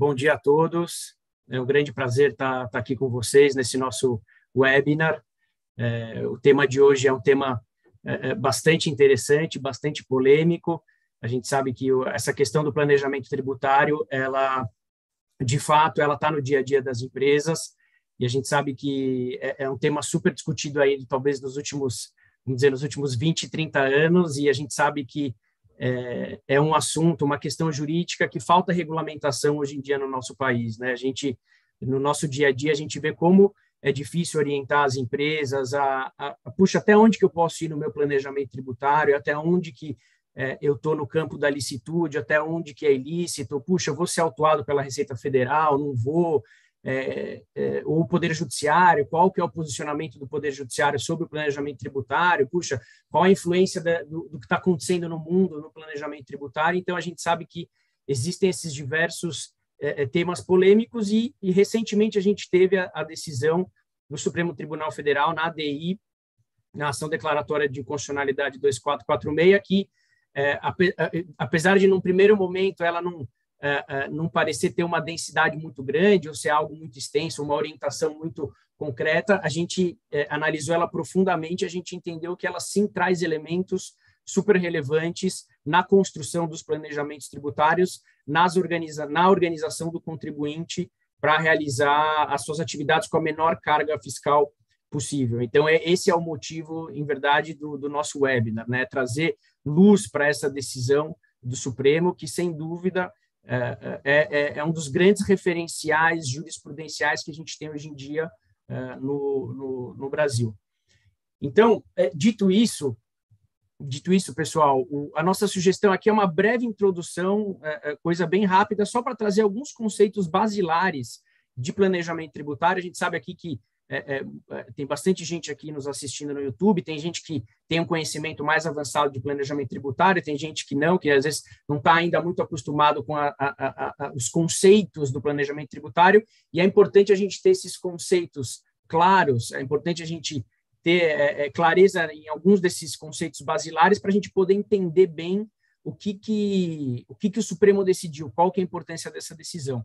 Bom dia a todos. É um grande prazer estar aqui com vocês nesse nosso webinar. O tema de hoje é um tema bastante interessante, bastante polêmico. A gente sabe que essa questão do planejamento tributário, ela, de fato, ela está no dia a dia das empresas, e a gente sabe que é um tema super discutido aí, talvez nos últimos 20, 30 anos, e a gente sabe que é um assunto, uma questão jurídica que falta regulamentação hoje em dia no nosso país, né? No nosso dia a dia, a gente vê como é difícil orientar as empresas puxa, até onde que eu posso ir no meu planejamento tributário, até onde que eu estou no campo da licitude, até onde que é ilícito, puxa, eu vou ser autuado pela Receita Federal, não vou, ou o Poder Judiciário, qual que é o posicionamento do Poder Judiciário sobre o planejamento tributário, puxa, qual a influência do que está acontecendo no mundo no planejamento tributário. Então, a gente sabe que existem esses diversos temas polêmicos e recentemente a gente teve a decisão do Supremo Tribunal Federal, na ADI, na Ação Declaratória de Inconstitucionalidade 2446, que, apesar de, num primeiro momento, ela não parecer ter uma densidade muito grande ou ser algo muito extenso, uma orientação muito concreta, a gente analisou ela profundamente, a gente entendeu que ela sim traz elementos super relevantes na construção dos planejamentos tributários, na organização do contribuinte para realizar as suas atividades com a menor carga fiscal possível. Então, esse é o motivo, em verdade, do nosso webinar, né? Trazer luz para essa decisão do Supremo, que, sem dúvida, é um dos grandes referenciais jurisprudenciais que a gente tem hoje em dia no Brasil. Então, dito isso, pessoal, a nossa sugestão aqui é uma breve introdução, coisa bem rápida, só para trazer alguns conceitos basilares de planejamento tributário. A gente sabe aqui que tem bastante gente aqui nos assistindo no YouTube, tem gente que tem um conhecimento mais avançado de planejamento tributário, tem gente que não, que às vezes não está ainda muito acostumado com os conceitos do planejamento tributário, e é importante a gente ter esses conceitos claros, é importante a gente ter clareza em alguns desses conceitos basilares para a gente poder entender bem o que o Supremo decidiu, qual que é a importância dessa decisão.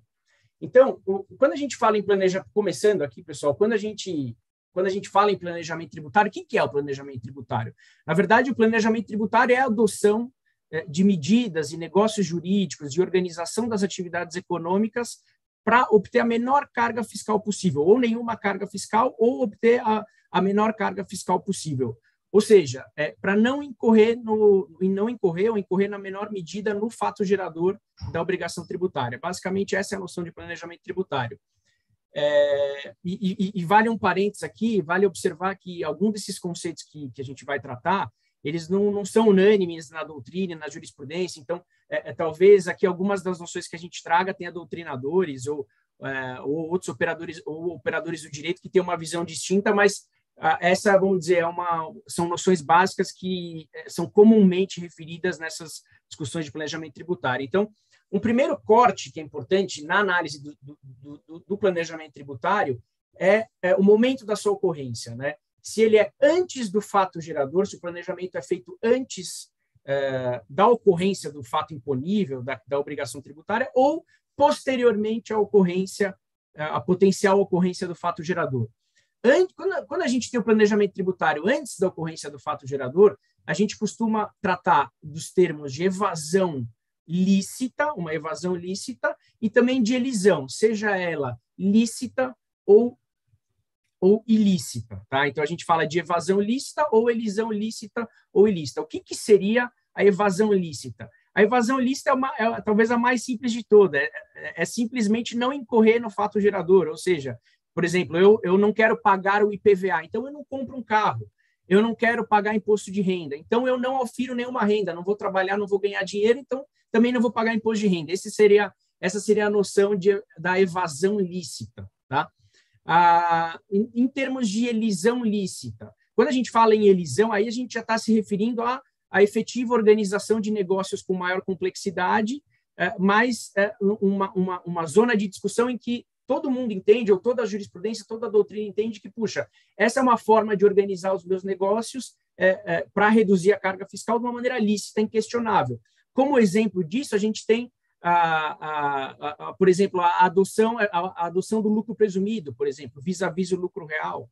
Então, quando a gente fala em planejamento, começando aqui, pessoal, quando a gente fala em planejamento tributário, o que é o planejamento tributário? Na verdade, o planejamento tributário é a adoção de medidas e negócios jurídicos de organização das atividades econômicas para obter a menor carga fiscal possível, ou nenhuma carga fiscal, ou obter a menor carga fiscal possível. Ou seja, para não incorrer ou incorrer na menor medida no fato gerador da obrigação tributária. Basicamente, essa é a noção de planejamento tributário. E vale um parênteses aqui, vale observar que alguns desses conceitos que a gente vai tratar, eles não são unânimes na doutrina, na jurisprudência. Então, talvez aqui algumas das noções que a gente traga tenha doutrinadores ou outros operadores do direito que têm uma visão distinta, mas essa, vamos dizer, são noções básicas que são comumente referidas nessas discussões de planejamento tributário. Então, um primeiro corte que é importante na análise do planejamento tributário é o momento da sua ocorrência, né? Se ele é antes do fato gerador, se o planejamento é feito antes da ocorrência do fato imponível, da obrigação tributária, ou posteriormente à ocorrência, a potencial ocorrência do fato gerador. Quando a gente tem o planejamento tributário antes da ocorrência do fato gerador, a gente costuma tratar dos termos de evasão lícita, uma evasão lícita, e também de elisão, seja ela lícita ou ilícita. Tá? Então, a gente fala de evasão lícita ou elisão lícita ou ilícita. O que seria a evasão lícita? A evasão lícita é talvez a mais simples de todas, é simplesmente não incorrer no fato gerador, ou seja, por exemplo, eu não quero pagar o IPVA, então eu não compro um carro. Eu não quero pagar imposto de renda, então eu não ofiro nenhuma renda, não vou trabalhar, não vou ganhar dinheiro, então também não vou pagar imposto de renda. Essa seria a noção da evasão lícita. Tá? Em termos de elisão lícita, quando a gente fala em elisão, aí a gente já está se referindo à efetiva organização de negócios com maior complexidade, mas uma zona de discussão em que todo mundo entende, ou toda a jurisprudência, toda a doutrina entende que, puxa, essa é uma forma de organizar os meus negócios para reduzir a carga fiscal de uma maneira lícita, inquestionável. Como exemplo disso, a gente tem por exemplo, a adoção do lucro presumido, por exemplo, vis-à-vis o lucro real.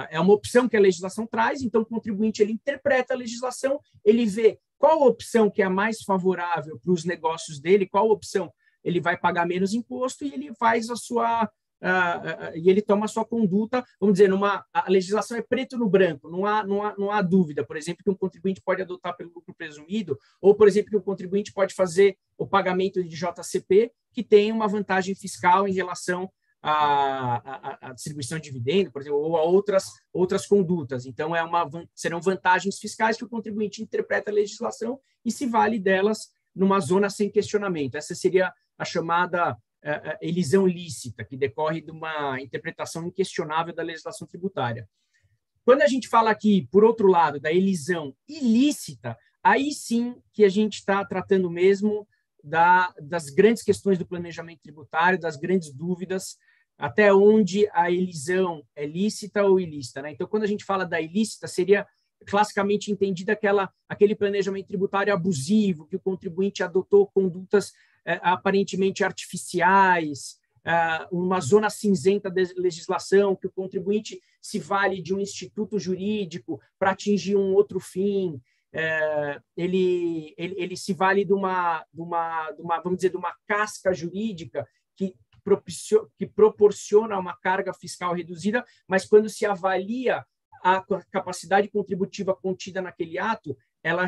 É uma opção que a legislação traz, então o contribuinte ele interpreta a legislação, ele vê qual a opção que é a mais favorável para os negócios dele, qual opção ele vai pagar menos imposto e ele faz e ele toma a sua conduta, vamos dizer, a legislação é preto no branco, não há dúvida, por exemplo, que um contribuinte pode adotar pelo lucro presumido, ou, por exemplo, que o contribuinte pode fazer o pagamento de JCP, que tem uma vantagem fiscal em relação à distribuição de dividendo, por exemplo, ou a outras condutas. Então, serão vantagens fiscais que o contribuinte interpreta a legislação e se vale delas numa zona sem questionamento. Essa seria a chamada elisão lícita, que decorre de uma interpretação inquestionável da legislação tributária. Quando a gente fala aqui, por outro lado, da elisão ilícita, aí sim que a gente está tratando mesmo das grandes questões do planejamento tributário, das grandes dúvidas, até onde a elisão é lícita ou ilícita, né? Então, quando a gente fala da ilícita, seria classicamente entendida aquele planejamento tributário abusivo, que o contribuinte adotou condutas aparentemente artificiais, uma zona cinzenta da legislação, que o contribuinte se vale de um instituto jurídico para atingir um outro fim, ele se vale de uma, vamos dizer, de uma casca jurídica que proporciona uma carga fiscal reduzida, mas quando se avalia a capacidade contributiva contida naquele ato, ela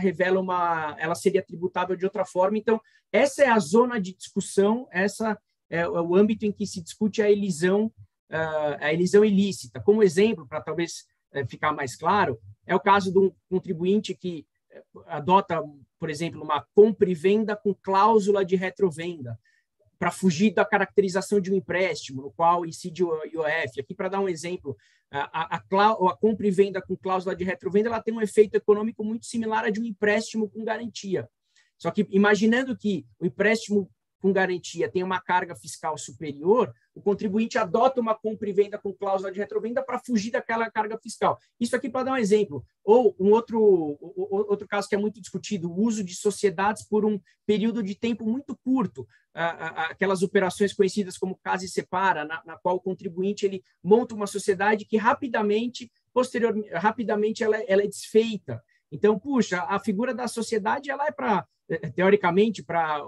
seria tributável de outra forma. Então, essa é a zona de discussão, essa é o âmbito em que se discute a elisão ilícita. Como exemplo, para talvez ficar mais claro, é o caso de um contribuinte que adota, por exemplo, uma compra e venda com cláusula de retrovenda, para fugir da caracterização de um empréstimo, no qual incide o IOF. Aqui, para dar um exemplo, a compra e venda com cláusula de retrovenda ela tem um efeito econômico muito similar a de um empréstimo com garantia. Só que, imaginando que o empréstimo com garantia tem uma carga fiscal superior, o contribuinte adota uma compra e venda com cláusula de retrovenda para fugir daquela carga fiscal. Isso aqui para dar um exemplo. Ou um outro caso que é muito discutido, o uso de sociedades por um período de tempo muito curto, aquelas operações conhecidas como casa e separa, na qual o contribuinte ele monta uma sociedade que rapidamente ela é desfeita. Então, puxa, a figura da sociedade ela é teoricamente, para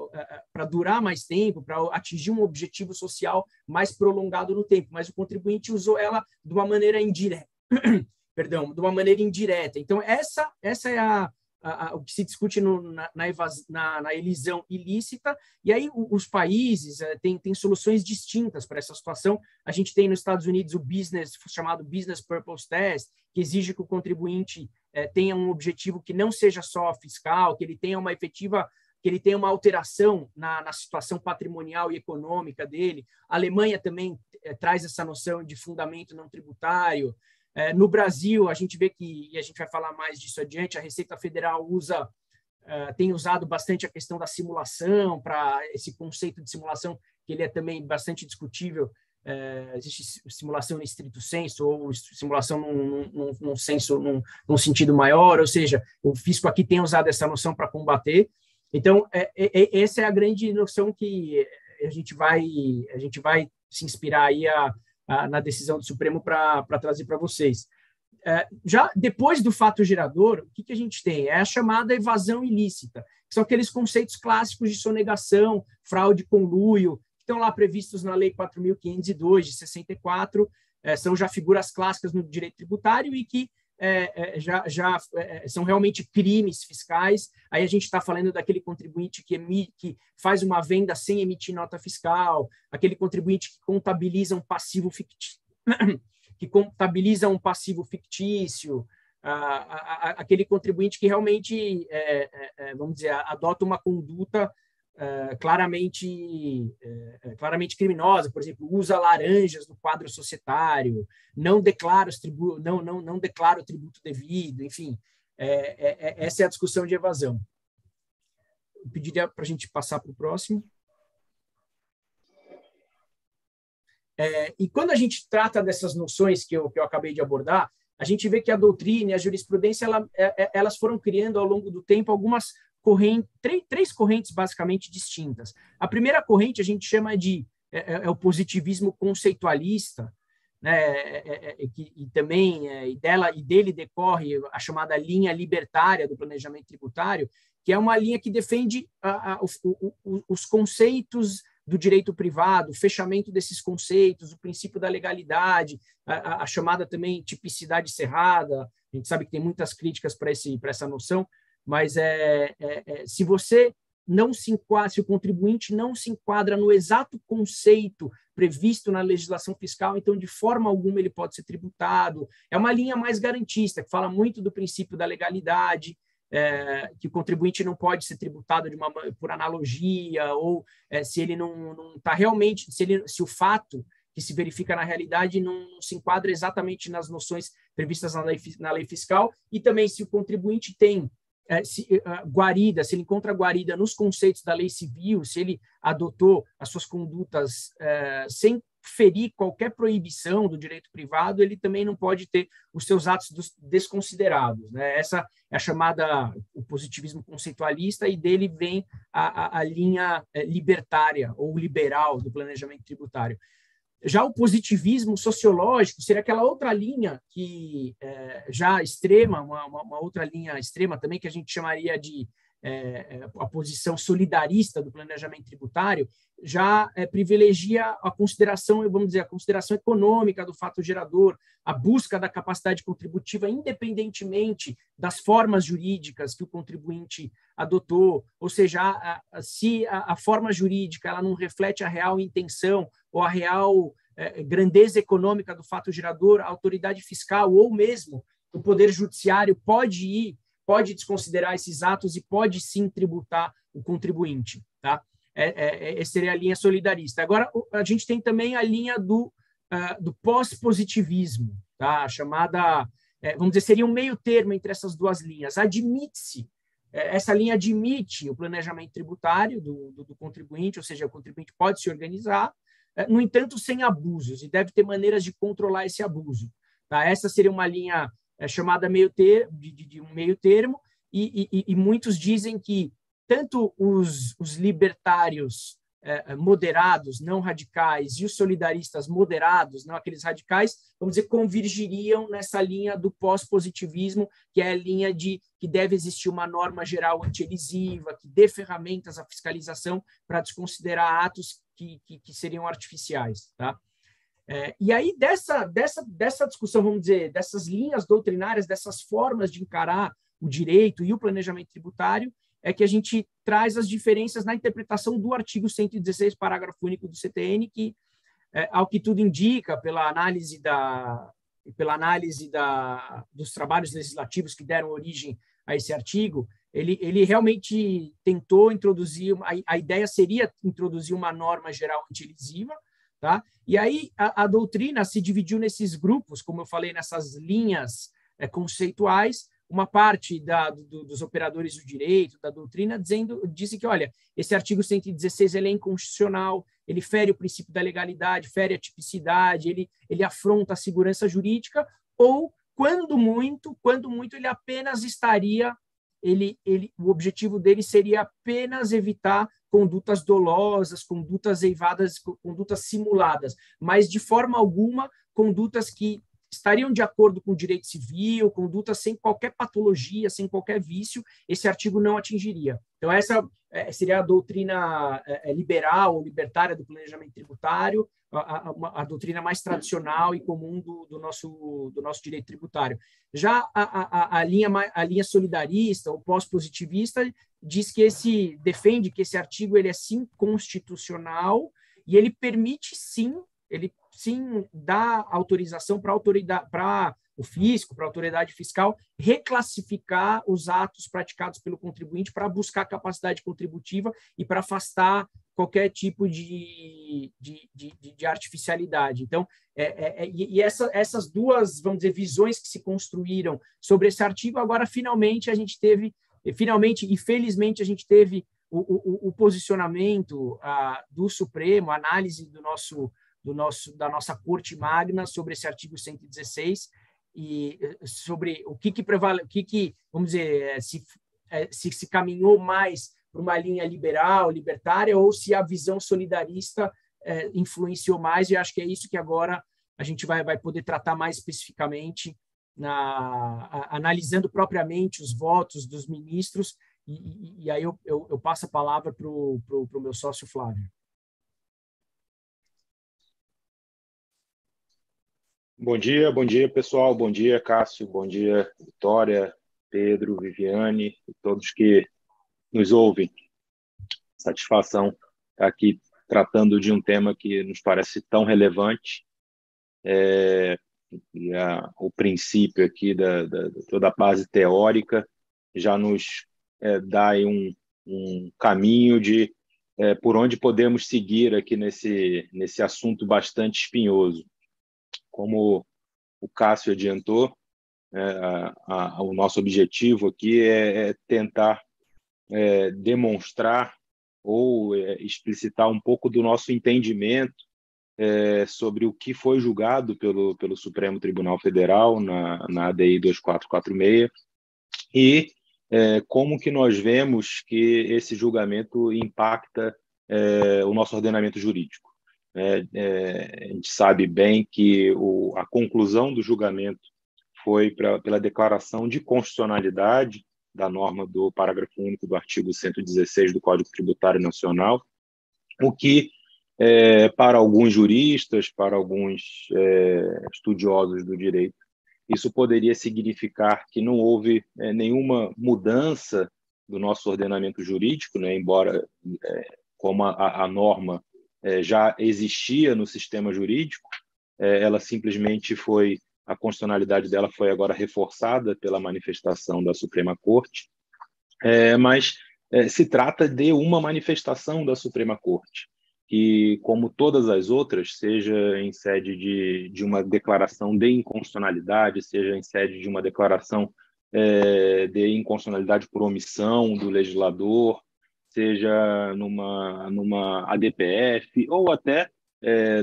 durar mais tempo, para atingir um objetivo social mais prolongado no tempo, mas o contribuinte usou ela de uma maneira indireta. Perdão, de uma maneira indireta. Então, essa é o que se discute na elisão ilícita, e aí os países têm soluções distintas para essa situação. A gente tem nos Estados Unidos o chamado Business Purpose Test, que exige que o contribuinte tenha um objetivo que não seja só fiscal, que ele tenha uma alteração na situação patrimonial e econômica dele. A Alemanha também traz essa noção de fundamento não tributário. No Brasil, a gente vê que, e a gente vai falar mais disso adiante, a Receita Federal tem usado bastante a questão da simulação, para esse conceito de simulação, que ele é também bastante discutível. Existe simulação em estrito senso ou simulação num sentido maior, ou seja, o fisco aqui tem usado essa noção para combater. Então, essa é a grande noção que a gente vai se inspirar aí na decisão do Supremo para trazer para vocês. Já depois do fato gerador, o que a gente tem? É a chamada evasão ilícita, que são aqueles conceitos clássicos de sonegação, fraude, conluio, que estão lá previstos na Lei 4.502, de 64, são já figuras clássicas no direito tributário e que são realmente crimes fiscais. Aí a gente está falando daquele contribuinte que faz uma venda sem emitir nota fiscal, aquele contribuinte que contabiliza um passivo fictício, aquele contribuinte que realmente, vamos dizer, adota uma conduta claramente criminosa, por exemplo, usa laranjas no quadro societário, não declara o tributo devido, enfim, essa é a discussão de evasão. Eu pediria para a gente passar para o próximo. E quando a gente trata dessas noções que eu acabei de abordar, a gente vê que a doutrina e a jurisprudência elas foram criando ao longo do tempo algumas três correntes basicamente distintas. A primeira corrente a gente chama de o positivismo conceitualista, né, e também dele decorre a chamada linha libertária do planejamento tributário, que é uma linha que defende os conceitos do direito privado, o fechamento desses conceitos, o princípio da legalidade, a chamada também tipicidade cerrada. A gente sabe que tem muitas críticas para essa noção, mas se você não se enquadra, se o contribuinte não se enquadra no exato conceito previsto na legislação fiscal, então, de forma alguma, ele pode ser tributado. É uma linha mais garantista, que fala muito do princípio da legalidade, que o contribuinte não pode ser tributado por analogia, ou se ele não está realmente, se o fato que se verifica na realidade não se enquadra exatamente nas noções previstas na lei fiscal, e também se o contribuinte tem guarida, se ele encontra guarida nos conceitos da lei civil, se ele adotou as suas condutas sem ferir qualquer proibição do direito privado, ele também não pode ter os seus atos desconsiderados, né? Essa é a chamada o positivismo conceitualista, e dele vem a linha libertária ou liberal do planejamento tributário. Já o positivismo sociológico seria aquela outra linha que já extrema, uma outra linha extrema também, que a gente chamaria de a posição solidarista do planejamento tributário, já privilegia a consideração, vamos dizer, a consideração econômica do fato gerador, a busca da capacidade contributiva, independentemente das formas jurídicas que o contribuinte adotou, ou seja, se a forma jurídica ela não reflete a real intenção ou a real grandeza econômica do fato gerador, a autoridade fiscal ou mesmo o Poder Judiciário pode desconsiderar esses atos e pode sim tributar o contribuinte. Tá? Essa seria a linha solidarista. Agora, a gente tem também a linha do pós-positivismo, tá? A chamada, vamos dizer, seria um meio termo entre essas duas linhas. Essa linha admite o planejamento tributário do contribuinte, ou seja, o contribuinte pode se organizar, no entanto, sem abusos, e deve ter maneiras de controlar esse abuso. Tá? Essa seria uma linha chamada de um meio termo, e muitos dizem que tanto os libertários moderados, não radicais, e os solidaristas moderados, não aqueles radicais, vamos dizer, convergiriam nessa linha do pós-positivismo, que é a linha de que deve existir uma norma geral anti-elisiva, que dê ferramentas à fiscalização para desconsiderar atos que seriam artificiais. Tá? E aí, dessa discussão, vamos dizer, dessas linhas doutrinárias, dessas formas de encarar o direito e o planejamento tributário, é que a gente traz as diferenças na interpretação do artigo 116, parágrafo único do CTN, que, ao que tudo indica, pela análise dos trabalhos legislativos que deram origem a esse artigo, ele realmente tentou introduzir, a ideia seria introduzir uma norma geral anti-elisiva, tá? E aí a doutrina se dividiu nesses grupos, como eu falei, nessas linhas conceituais. Uma parte dos operadores do direito, da doutrina, disse que, olha, esse artigo 116 ele é inconstitucional, ele fere o princípio da legalidade, fere a tipicidade, ele afronta a segurança jurídica, ou, quando muito, ele apenas estaria, o objetivo dele seria apenas evitar condutas dolosas, condutas eivadas, condutas simuladas, mas, de forma alguma, condutas que estariam de acordo com o direito civil, condutas sem qualquer patologia, sem qualquer vício, esse artigo não atingiria. Então, essa seria a doutrina liberal ou libertária do planejamento tributário, a doutrina mais tradicional e comum do nosso direito tributário. Já a linha solidarista ou pós-positivista diz que defende que esse artigo ele é sim constitucional e ele permite sim dá autorização para o fisco, para a autoridade fiscal, reclassificar os atos praticados pelo contribuinte para buscar capacidade contributiva e para afastar qualquer tipo de artificialidade. Então, essas duas, vamos dizer, visões que se construíram sobre esse artigo, agora, finalmente, e felizmente, a gente teve o posicionamento do Supremo, a análise da nossa Corte Magna sobre esse artigo 116 e sobre o que vamos dizer, se se caminhou mais para uma linha liberal, libertária, ou se a visão solidarista influenciou mais, e acho que é isso que agora a gente vai poder tratar mais especificamente, analisando propriamente os votos dos ministros, e aí eu passo a palavra para o meu sócio Flávio. Bom dia, pessoal. Bom dia, Cássio. Bom dia, Vitória, Pedro, Viviane e todos que nos ouvem. Satisfação estar aqui tratando de um tema que nos parece tão relevante. O princípio aqui toda a base teórica já nos dá aí um caminho de por onde podemos seguir aqui nesse assunto bastante espinhoso. Como o Cássio adiantou, o nosso objetivo aqui é tentar demonstrar ou explicitar um pouco do nosso entendimento sobre o que foi julgado pelo Supremo Tribunal Federal na ADI 2446 e como que nós vemos que esse julgamento impacta o nosso ordenamento jurídico. A gente sabe bem que a conclusão do julgamento foi pela declaração de constitucionalidade da norma do parágrafo único do artigo 116 do Código Tributário Nacional, o que, para alguns juristas, para alguns estudiosos do direito, isso poderia significar que não houve nenhuma mudança do nosso ordenamento jurídico, né, embora, como a norma já existia no sistema jurídico, ela simplesmente a constitucionalidade dela foi agora reforçada pela manifestação da Suprema Corte, mas se trata de uma manifestação da Suprema Corte, que, como todas as outras, seja em sede de uma declaração de inconstitucionalidade, seja em sede de uma declaração de inconstitucionalidade por omissão do legislador, seja numa ADPF, ou até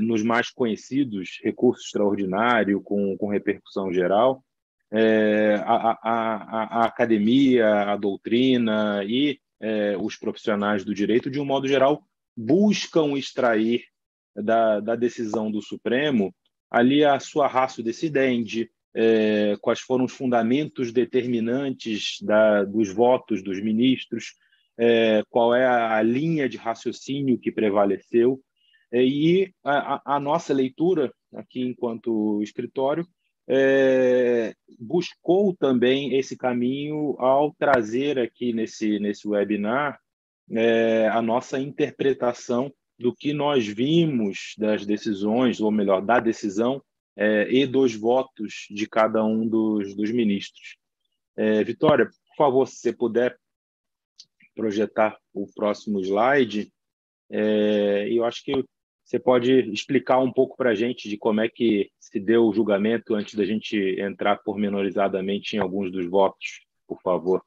nos mais conhecidos recurso extraordinário com repercussão geral, a academia, a doutrina e os profissionais do direito, de um modo geral, buscam extrair da decisão do Supremo ali a sua ratio decidendi, quais foram os fundamentos determinantes dos votos dos ministros, qual é a linha de raciocínio que prevaleceu, e a nossa leitura aqui enquanto escritório buscou também esse caminho ao trazer aqui nesse webinar a nossa interpretação do que nós vimos das decisões, ou melhor, da decisão e dos votos de cada um dos ministros. Vitória, por favor, se você puder projetar o próximo slide, eu acho que você pode explicar um pouco para a gente de como é que se deu o julgamento antes da gente entrar pormenorizadamente em alguns dos votos, por favor.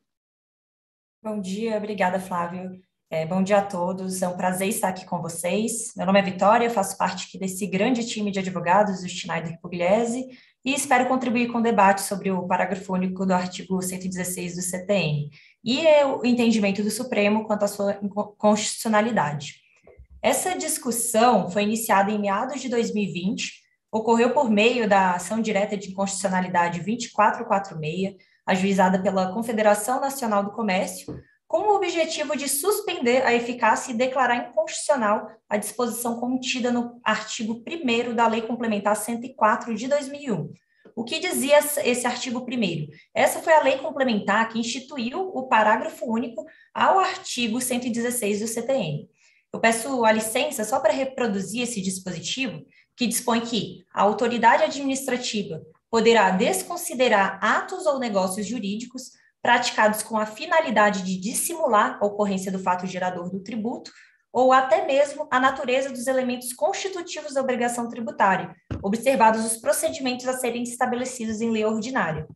Bom dia, obrigada, Flávio. Bom dia a todos, é um prazer estar aqui com vocês. Meu nome é Vitória, eu faço parte aqui desse grande time de advogados do Schneider Pugliese e espero contribuir com o debate sobre o parágrafo único do artigo 116 do CTN e o entendimento do Supremo quanto à sua constitucionalidade. Essa discussão foi iniciada em meados de 2020, ocorreu por meio da ação direta de inconstitucionalidade 2446, ajuizada pela Confederação Nacional do Comércio, com o objetivo de suspender a eficácia e declarar inconstitucional a disposição contida no artigo 1º da Lei Complementar 104 de 2001. O que dizia esse artigo 1º? Essa foi a lei complementar que instituiu o parágrafo único ao artigo 116 do CTN. Eu peço a licença só para reproduzir esse dispositivo, que dispõe que a autoridade administrativa poderá desconsiderar atos ou negócios jurídicos praticados com a finalidade de dissimular a ocorrência do fato gerador do tributo ou até mesmo a natureza dos elementos constitutivos da obrigação tributária, observados os procedimentos a serem estabelecidos em lei ordinária.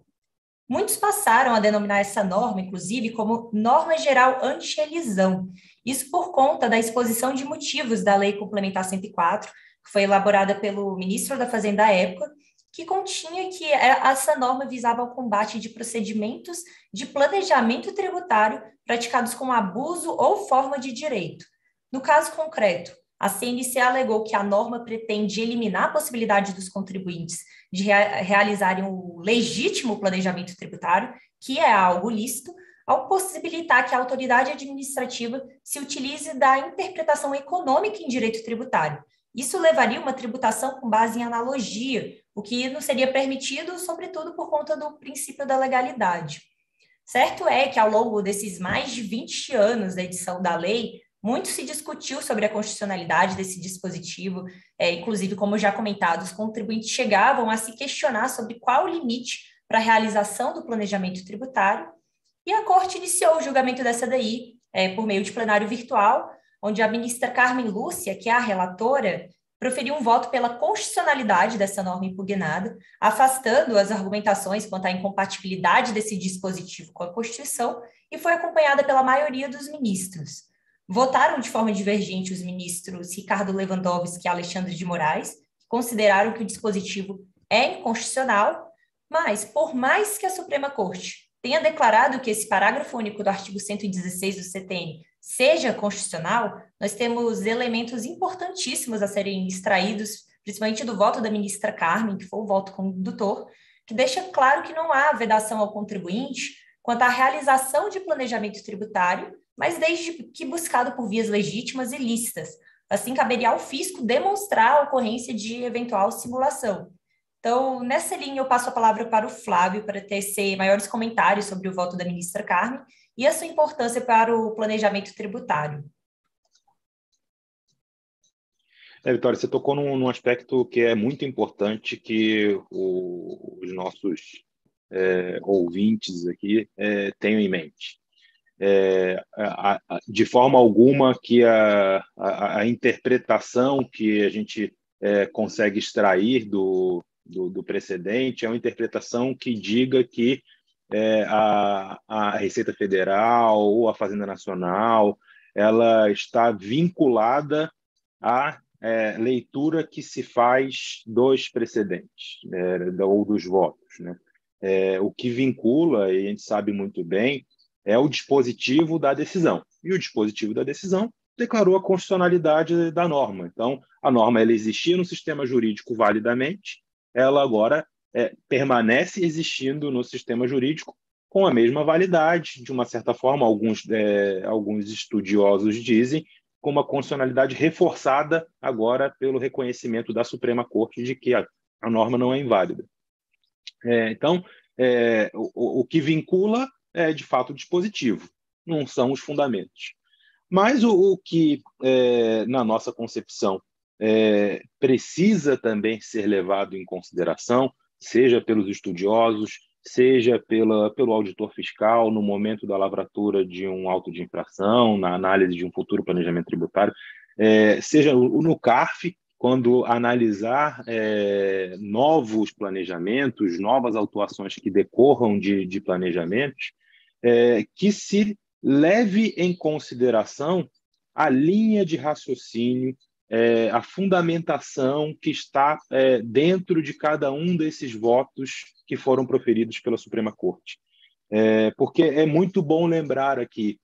Muitos passaram a denominar essa norma, inclusive, como norma geral anti-elisão, isso por conta da exposição de motivos da Lei Complementar 104, que foi elaborada pelo ministro da Fazenda à época, que continha que essa norma visava o combate de procedimentos de planejamento tributário praticados com abuso ou forma de direito. No caso concreto, a CNC alegou que a norma pretende eliminar a possibilidade dos contribuintes de realizarem o legítimo planejamento tributário, que é algo lícito, ao possibilitar que a autoridade administrativa se utilize da interpretação econômica em direito tributário. Isso levaria uma tributação com base em analogia, o que não seria permitido, sobretudo por conta do princípio da legalidade. Certo é que, ao longo desses mais de 20 anos da edição da lei, muito se discutiu sobre a constitucionalidade desse dispositivo, inclusive, como já comentado, os contribuintes chegavam a se questionar sobre qual o limite para a realização do planejamento tributário, e a Corte iniciou o julgamento dessa daí por meio de plenário virtual, onde a ministra Carmen Lúcia, que é a relatora, proferiu um voto pela constitucionalidade dessa norma impugnada, afastando as argumentações quanto à incompatibilidade desse dispositivo com a Constituição, e foi acompanhada pela maioria dos ministros. Votaram de forma divergente os ministros Ricardo Lewandowski e Alexandre de Moraes, que consideraram que o dispositivo é inconstitucional, mas, por mais que a Suprema Corte tenha declarado que esse parágrafo único do artigo 116 do CTN seja constitucional, nós temos elementos importantíssimos a serem extraídos, principalmente do voto da ministra Carmen, que foi o voto condutor, que deixa claro que não há vedação ao contribuinte quanto à realização de planejamento tributário, mas desde que buscado por vias legítimas e lícitas. Assim, caberia ao fisco demonstrar a ocorrência de eventual simulação. Então, nessa linha, eu passo a palavra para o Flávio para tecer maiores comentários sobre o voto da ministra Carmen e a sua importância para o planejamento tributário. Vitória, você tocou num aspecto que é muito importante, que os nossos ouvintes aqui tenham em mente. De forma alguma que a interpretação que a gente consegue extrair do precedente é uma interpretação que diga que a Receita Federal ou a Fazenda Nacional ela está vinculada à leitura que se faz dos precedentes ou dos votos, né? O que vincula, e a gente sabe muito bem, é o dispositivo da decisão. E o dispositivo da decisão declarou a constitucionalidade da norma. Então, a norma ela existia no sistema jurídico validamente, ela agora permanece existindo no sistema jurídico com a mesma validade, de uma certa forma, alguns estudiosos dizem, com uma constitucionalidade reforçada agora pelo reconhecimento da Suprema Corte de que a norma não é inválida. Então, o que vincula é, de fato, o dispositivo, não são os fundamentos. Mas o que, na nossa concepção, precisa também ser levado em consideração, seja pelos estudiosos, seja pelo auditor fiscal, no momento da lavratura de um auto de infração, na análise de um futuro planejamento tributário, seja no CARF, quando analisar novos planejamentos, novas autuações que decorram de planejamentos, que se leve em consideração a linha de raciocínio, a fundamentação que está dentro de cada um desses votos que foram proferidos pela Suprema Corte. Porque é muito bom lembrar aqui,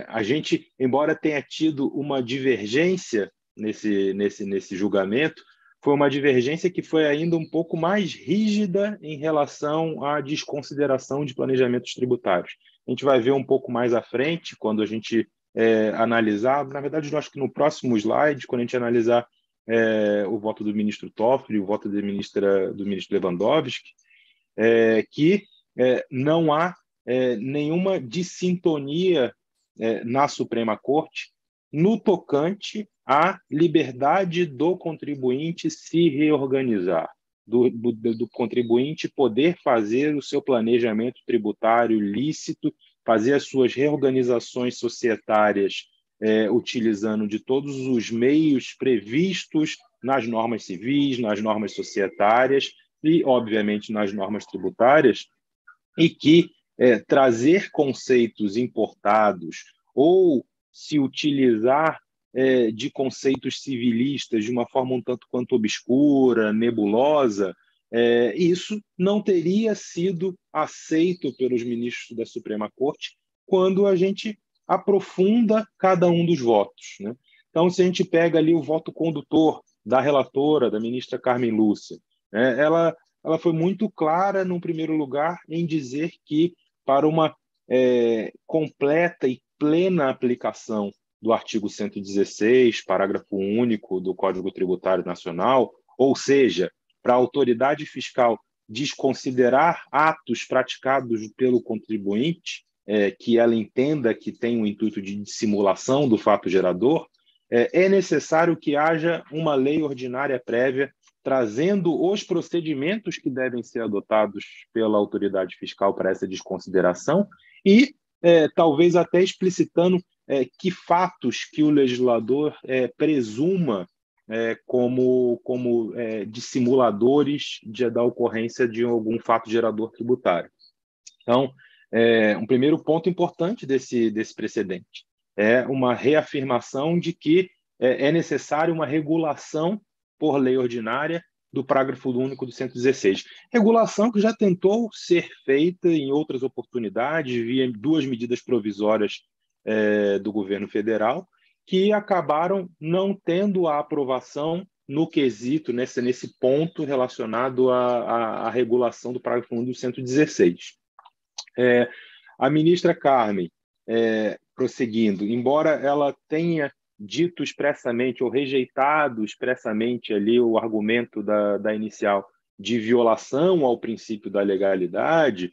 a gente, embora tenha tido uma divergência nesse julgamento, foi uma divergência que foi ainda um pouco mais rígida em relação à desconsideração de planejamentos tributários. A gente vai ver um pouco mais à frente, quando a gente analisar, na verdade, eu acho que no próximo slide, quando a gente analisar o voto do ministro Toffoli, o voto do ministro Lewandowski, que não há nenhuma dissintonia na Suprema Corte no tocante à liberdade do contribuinte se reorganizar, do contribuinte poder fazer o seu planejamento tributário lícito, fazer as suas reorganizações societárias utilizando de todos os meios previstos nas normas civis, nas normas societárias e, obviamente, nas normas tributárias, e que trazer conceitos importados ou se utilizar de conceitos civilistas de uma forma um tanto quanto obscura, nebulosa, Isso não teria sido aceito pelos ministros da Suprema Corte quando a gente aprofunda cada um dos votos, né? Então, se a gente pega ali o voto condutor da relatora, da ministra Carmen Lúcia, né, ela foi muito clara, num primeiro lugar, em dizer que, para uma completa e plena aplicação do artigo 116, parágrafo único do Código Tributário Nacional, ou seja, para a autoridade fiscal desconsiderar atos praticados pelo contribuinte, que ela entenda que tem o intuito de dissimulação do fato gerador, é necessário que haja uma lei ordinária prévia trazendo os procedimentos que devem ser adotados pela autoridade fiscal para essa desconsideração e talvez até explicitando que fatos que o legislador presuma como dissimuladores da ocorrência de algum fato gerador tributário. Então, um primeiro ponto importante desse precedente é uma reafirmação de que é necessário uma regulação por lei ordinária do parágrafo único do 116. Regulação que já tentou ser feita em outras oportunidades, via 2 medidas provisórias do governo federal, que acabaram não tendo a aprovação no quesito, nesse ponto relacionado à regulação do parágrafo 1 do 116. A ministra Carmen, prosseguindo, embora ela tenha dito expressamente ou rejeitado expressamente ali o argumento da inicial de violação ao princípio da legalidade,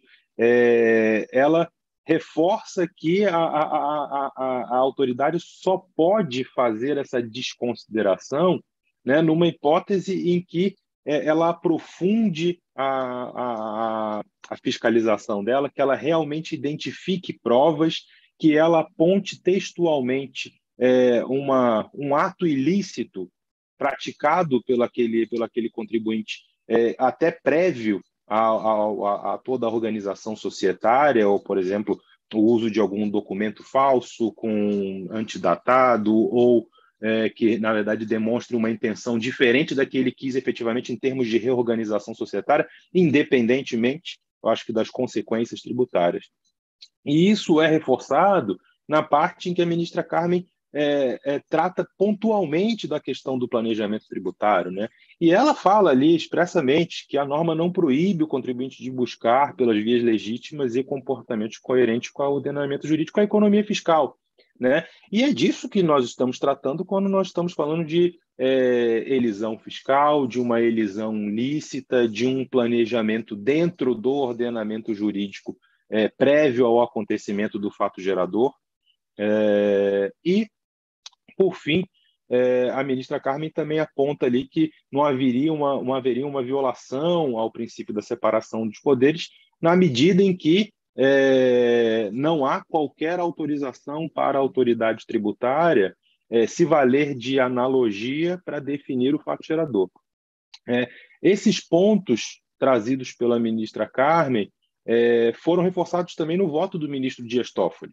ela reforça que a autoridade só pode fazer essa desconsideração, né, numa hipótese em que ela aprofunde a fiscalização dela, que ela realmente identifique provas, que ela aponte textualmente um ato ilícito praticado pelo aquele contribuinte, até prévio a toda a organização societária, ou, por exemplo, o uso de algum documento falso com antidatado, ou que, na verdade, demonstre uma intenção diferente da que ele quis efetivamente em termos de reorganização societária, independentemente, eu acho que, das consequências tributárias. E isso é reforçado na parte em que a ministra Carmen trata pontualmente da questão do planejamento tributário, né? E ela fala ali expressamente que a norma não proíbe o contribuinte de buscar, pelas vias legítimas e comportamentos coerentes com o ordenamento jurídico, com a economia fiscal, né? E é disso que nós estamos tratando quando nós estamos falando de elisão fiscal, de uma elisão lícita, de um planejamento dentro do ordenamento jurídico prévio ao acontecimento do fato gerador. E, por fim, a ministra Carmen também aponta ali que não haveria uma violação ao princípio da separação dos poderes, na medida em que não há qualquer autorização para a autoridade tributária se valer de analogia para definir o fato gerador. Esses pontos trazidos pela ministra Carmen foram reforçados também no voto do ministro Dias Toffoli.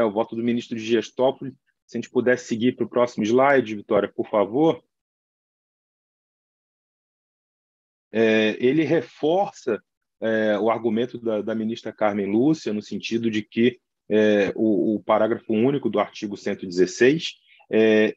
O voto do ministro Dias Toffoli, se a gente pudesse seguir para o próximo slide, Vitória, por favor. Ele reforça o argumento da ministra Carmen Lúcia, no sentido de que o parágrafo único do artigo 116,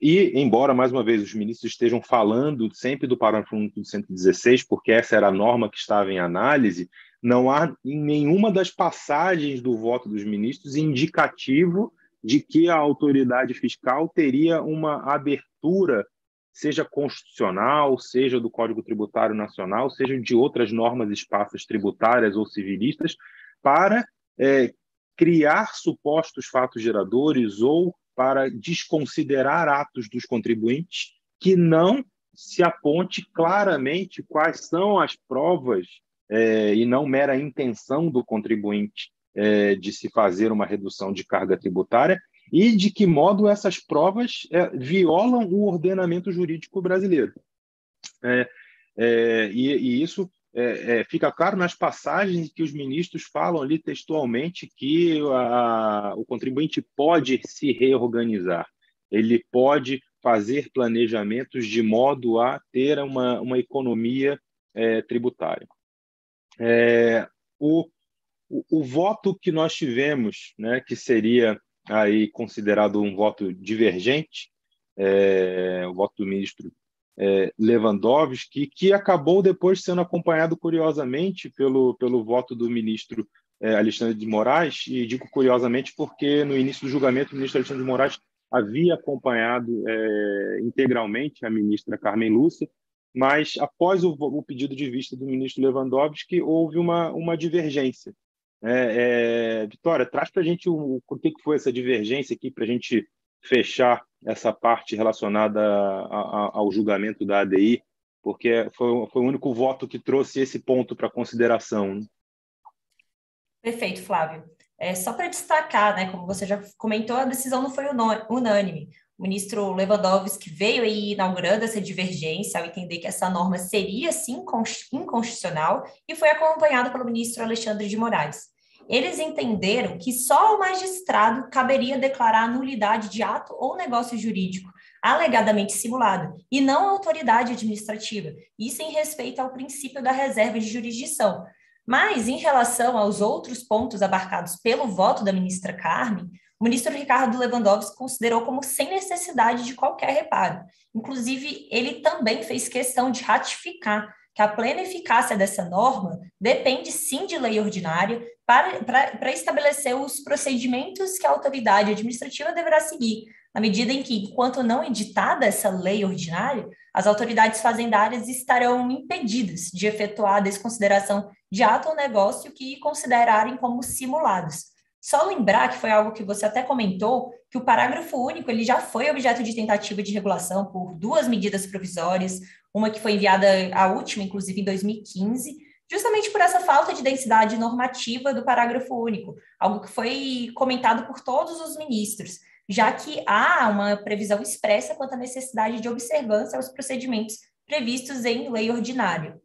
e, embora, mais uma vez, os ministros estejam falando sempre do parágrafo único do 116, porque essa era a norma que estava em análise, não há em nenhuma das passagens do voto dos ministros indicativo de que a autoridade fiscal teria uma abertura, seja constitucional, seja do Código Tributário Nacional, seja de outras normas esparsas tributárias ou civilistas, para criar supostos fatos geradores ou para desconsiderar atos dos contribuintes que não se aponte claramente quais são as provas e não mera intenção do contribuinte de se fazer uma redução de carga tributária e de que modo essas provas violam o ordenamento jurídico brasileiro. E isso fica claro nas passagens que os ministros falam ali textualmente que o contribuinte pode se reorganizar, ele pode fazer planejamentos de modo a ter uma economia tributária. O voto que nós tivemos, né, que seria aí considerado um voto divergente, o voto do ministro Lewandowski, que acabou depois sendo acompanhado, curiosamente, pelo voto do ministro Alexandre de Moraes, e digo curiosamente porque no início do julgamento o ministro Alexandre de Moraes havia acompanhado integralmente a ministra Carmen Lúcia, mas após o pedido de vista do ministro Lewandowski houve uma divergência. Vitória, traz para a gente o que foi essa divergência aqui, para a gente fechar essa parte relacionada ao julgamento da ADI, porque foi o único voto que trouxe esse ponto para consideração, né? Perfeito, Flávio. Só para destacar, né, como você já comentou, a decisão não foi unânime. O ministro Lewandowski veio aí inaugurando essa divergência ao entender que essa norma seria, sim, inconstitucional e foi acompanhado pelo ministro Alexandre de Moraes. Eles entenderam que só ao magistrado caberia declarar a nulidade de ato ou negócio jurídico alegadamente simulado, e não a autoridade administrativa, isso em respeito ao princípio da reserva de jurisdição. Mas, em relação aos outros pontos abarcados pelo voto da ministra Carmen, o ministro Ricardo Lewandowski considerou como sem necessidade de qualquer reparo. Inclusive, ele também fez questão de ratificar que a plena eficácia dessa norma depende, sim, de lei ordinária para estabelecer os procedimentos que a autoridade administrativa deverá seguir, na medida em que, enquanto não editada essa lei ordinária, as autoridades fazendárias estarão impedidas de efetuar a desconsideração de ato ou negócio que considerarem como simulados. Só lembrar que foi algo que você até comentou, que o parágrafo único ele já foi objeto de tentativa de regulação por 2 medidas provisórias, uma que foi enviada, a última, inclusive, em 2015, justamente por essa falta de densidade normativa do parágrafo único, algo que foi comentado por todos os ministros, já que há uma previsão expressa quanto à necessidade de observância aos procedimentos previstos em lei ordinária.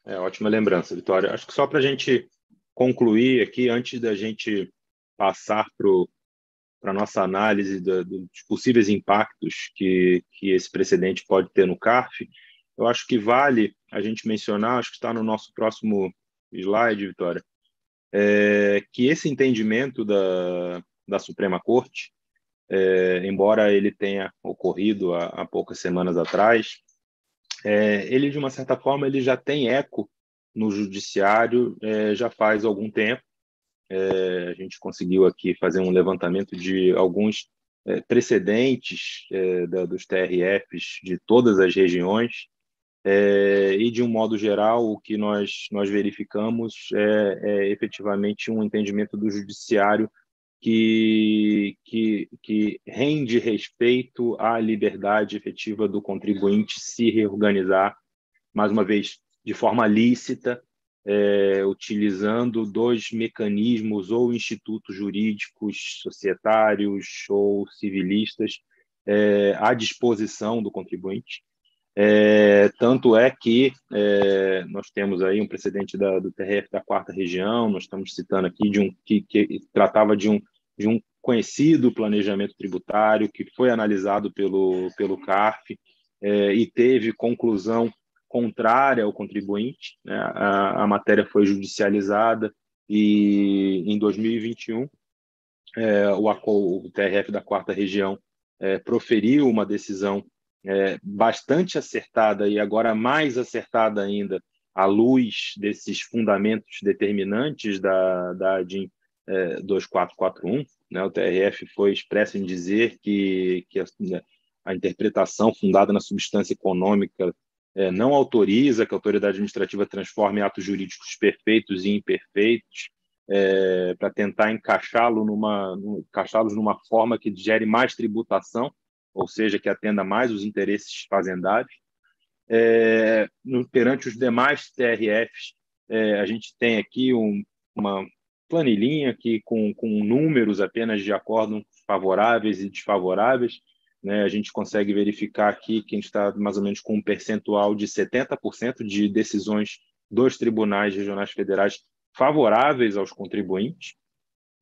Ótima lembrança, Vitória. Acho que só para a gente concluir aqui, antes da gente passar para a nossa análise dos possíveis impactos que esse precedente pode ter no CARF, eu acho que vale a gente mencionar, acho que está no nosso próximo slide, Vitória, que esse entendimento da Suprema Corte, embora ele tenha ocorrido há poucas semanas atrás, ele, de uma certa forma, ele já tem eco no judiciário já faz algum tempo. A gente conseguiu aqui fazer um levantamento de alguns precedentes dos TRFs de todas as regiões, e, de um modo geral, o que nós verificamos é efetivamente um entendimento do judiciário que rende respeito à liberdade efetiva do contribuinte se reorganizar, mais uma vez, de forma lícita, utilizando 2 mecanismos ou institutos jurídicos, societários ou civilistas à disposição do contribuinte. Tanto é que nós temos aí um precedente do TRF da 4ª Região, nós estamos citando aqui que tratava de um conhecido planejamento tributário que foi analisado pelo CARF e teve conclusão contrária ao contribuinte, né? A matéria foi judicializada e, em 2021, o TRF da 4ª Região proferiu uma decisão bastante acertada e agora mais acertada ainda à luz desses fundamentos determinantes da ADIM 2441, né? O TRF foi expresso em dizer que a interpretação fundada na substância econômica não autoriza que a autoridade administrativa transforme atos jurídicos perfeitos em imperfeitos para tentar encaixá-los numa forma que gere mais tributação, ou seja, que atenda mais os interesses fazendários. Perante os demais TRFs, a gente tem aqui uma planilhinha que, com números apenas de acórdão favoráveis e desfavoráveis, né? A gente consegue verificar aqui que a gente está mais ou menos com um percentual de 70% de decisões dos tribunais regionais federais favoráveis aos contribuintes,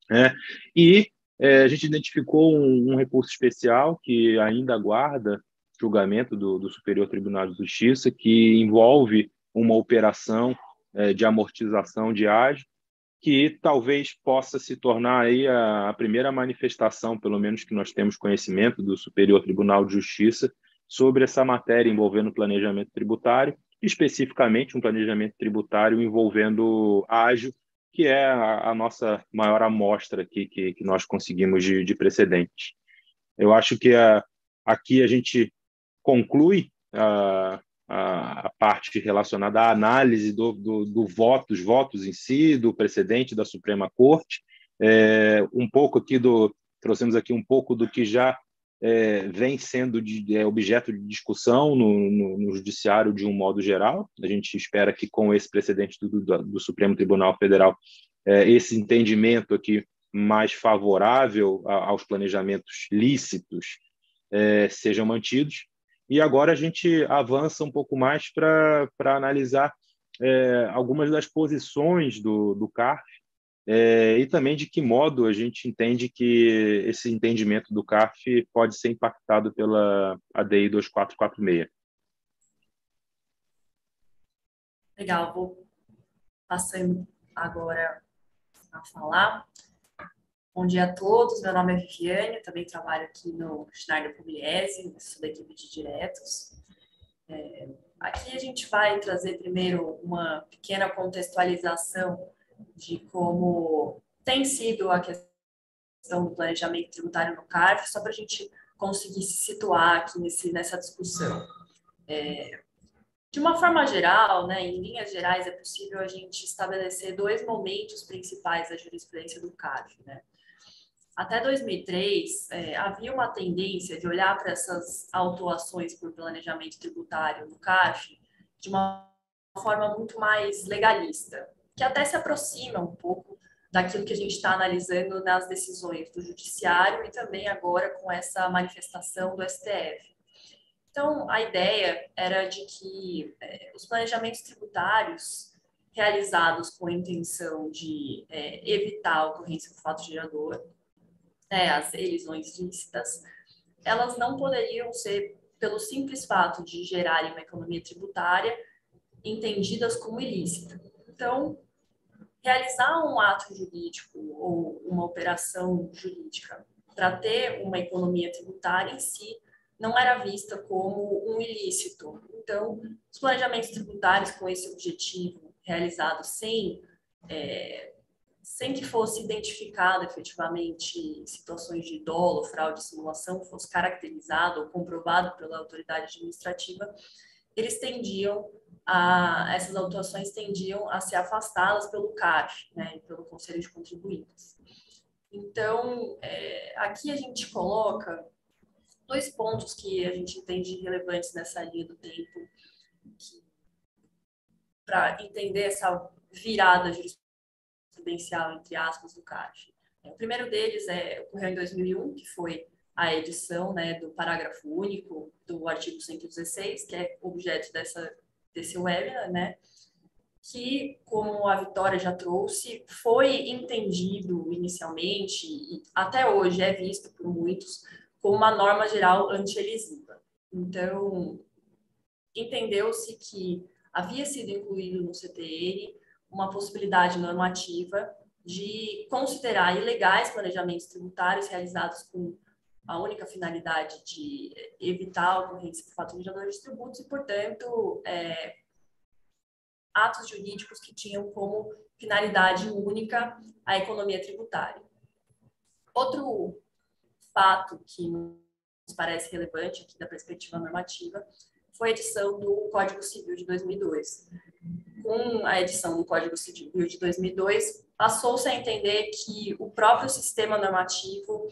né? E A gente identificou um recurso especial que ainda aguarda julgamento do Superior Tribunal de Justiça, que envolve uma operação de amortização de ágio, que talvez possa se tornar aí a primeira manifestação, pelo menos que nós temos conhecimento, do Superior Tribunal de Justiça sobre essa matéria envolvendo planejamento tributário, especificamente um planejamento tributário envolvendo ágio, que é a nossa maior amostra aqui que nós conseguimos de precedente. Eu acho que aqui a gente conclui a parte relacionada à análise dos votos em si, do precedente da Suprema Corte, trouxemos aqui um pouco do que já vem sendo objeto de discussão no Judiciário de um modo geral. A gente espera que com esse precedente do Supremo Tribunal Federal, esse entendimento aqui mais favorável aos planejamentos lícitos sejam mantidos. E agora a gente avança um pouco mais para analisar algumas das posições do CARF e também de que modo a gente entende que esse entendimento do CARF pode ser impactado pela ADI 2446. Legal, vou passando agora a falar. Bom dia a todos, meu nome é Viviane, também trabalho aqui no Schneider Pugliese, sou da equipe de diretos. Aqui a gente vai trazer primeiro uma pequena contextualização de como tem sido a questão do planejamento tributário no CARF, só para a gente conseguir se situar aqui nessa discussão. De uma forma geral, né, em linhas gerais, é possível a gente estabelecer dois momentos principais da jurisprudência do CARF, né? Até 2003, havia uma tendência de olhar para essas autuações por planejamento tributário no CARF de uma forma muito mais legalista, que até se aproxima um pouco daquilo que a gente está analisando nas decisões do Judiciário e também agora com essa manifestação do STF. Então, a ideia era de que os planejamentos tributários realizados com a intenção de evitar a ocorrência do fato gerador, as elisões lícitas, elas não poderiam ser, pelo simples fato de gerarem uma economia tributária, entendidas como ilícita. Então, realizar um ato jurídico ou uma operação jurídica para ter uma economia tributária em si não era vista como um ilícito. Então, os planejamentos tributários com esse objetivo realizados sem que fosse identificado efetivamente situações de dolo, fraude, simulação, fosse caracterizado ou comprovado pela autoridade administrativa, essas autuações tendiam a ser afastadas pelo CARF, né, pelo Conselho de Contribuintes. Então, aqui a gente coloca dois pontos que a gente entende relevantes nessa linha do tempo para entender essa virada jurisprudencial, entre aspas, do CARF. O primeiro deles ocorreu em 2001, que foi a edição, né, do parágrafo único do artigo 116, que é objeto desse webinar, né, que, como a Vitória já trouxe, foi entendido inicialmente e até hoje é visto por muitos como uma norma geral anti-elisiva. Então, entendeu-se que havia sido incluído no CTN uma possibilidade normativa de considerar ilegais planejamentos tributários realizados com a única finalidade de evitar a ocorrência do fato gerador de tributos e, portanto, atos jurídicos que tinham como finalidade única a economia tributária. Outro fato que nos parece relevante aqui da perspectiva normativa foi a edição do Código Civil de 2002. Com a edição do Código Civil de 2002, passou-se a entender que o próprio sistema normativo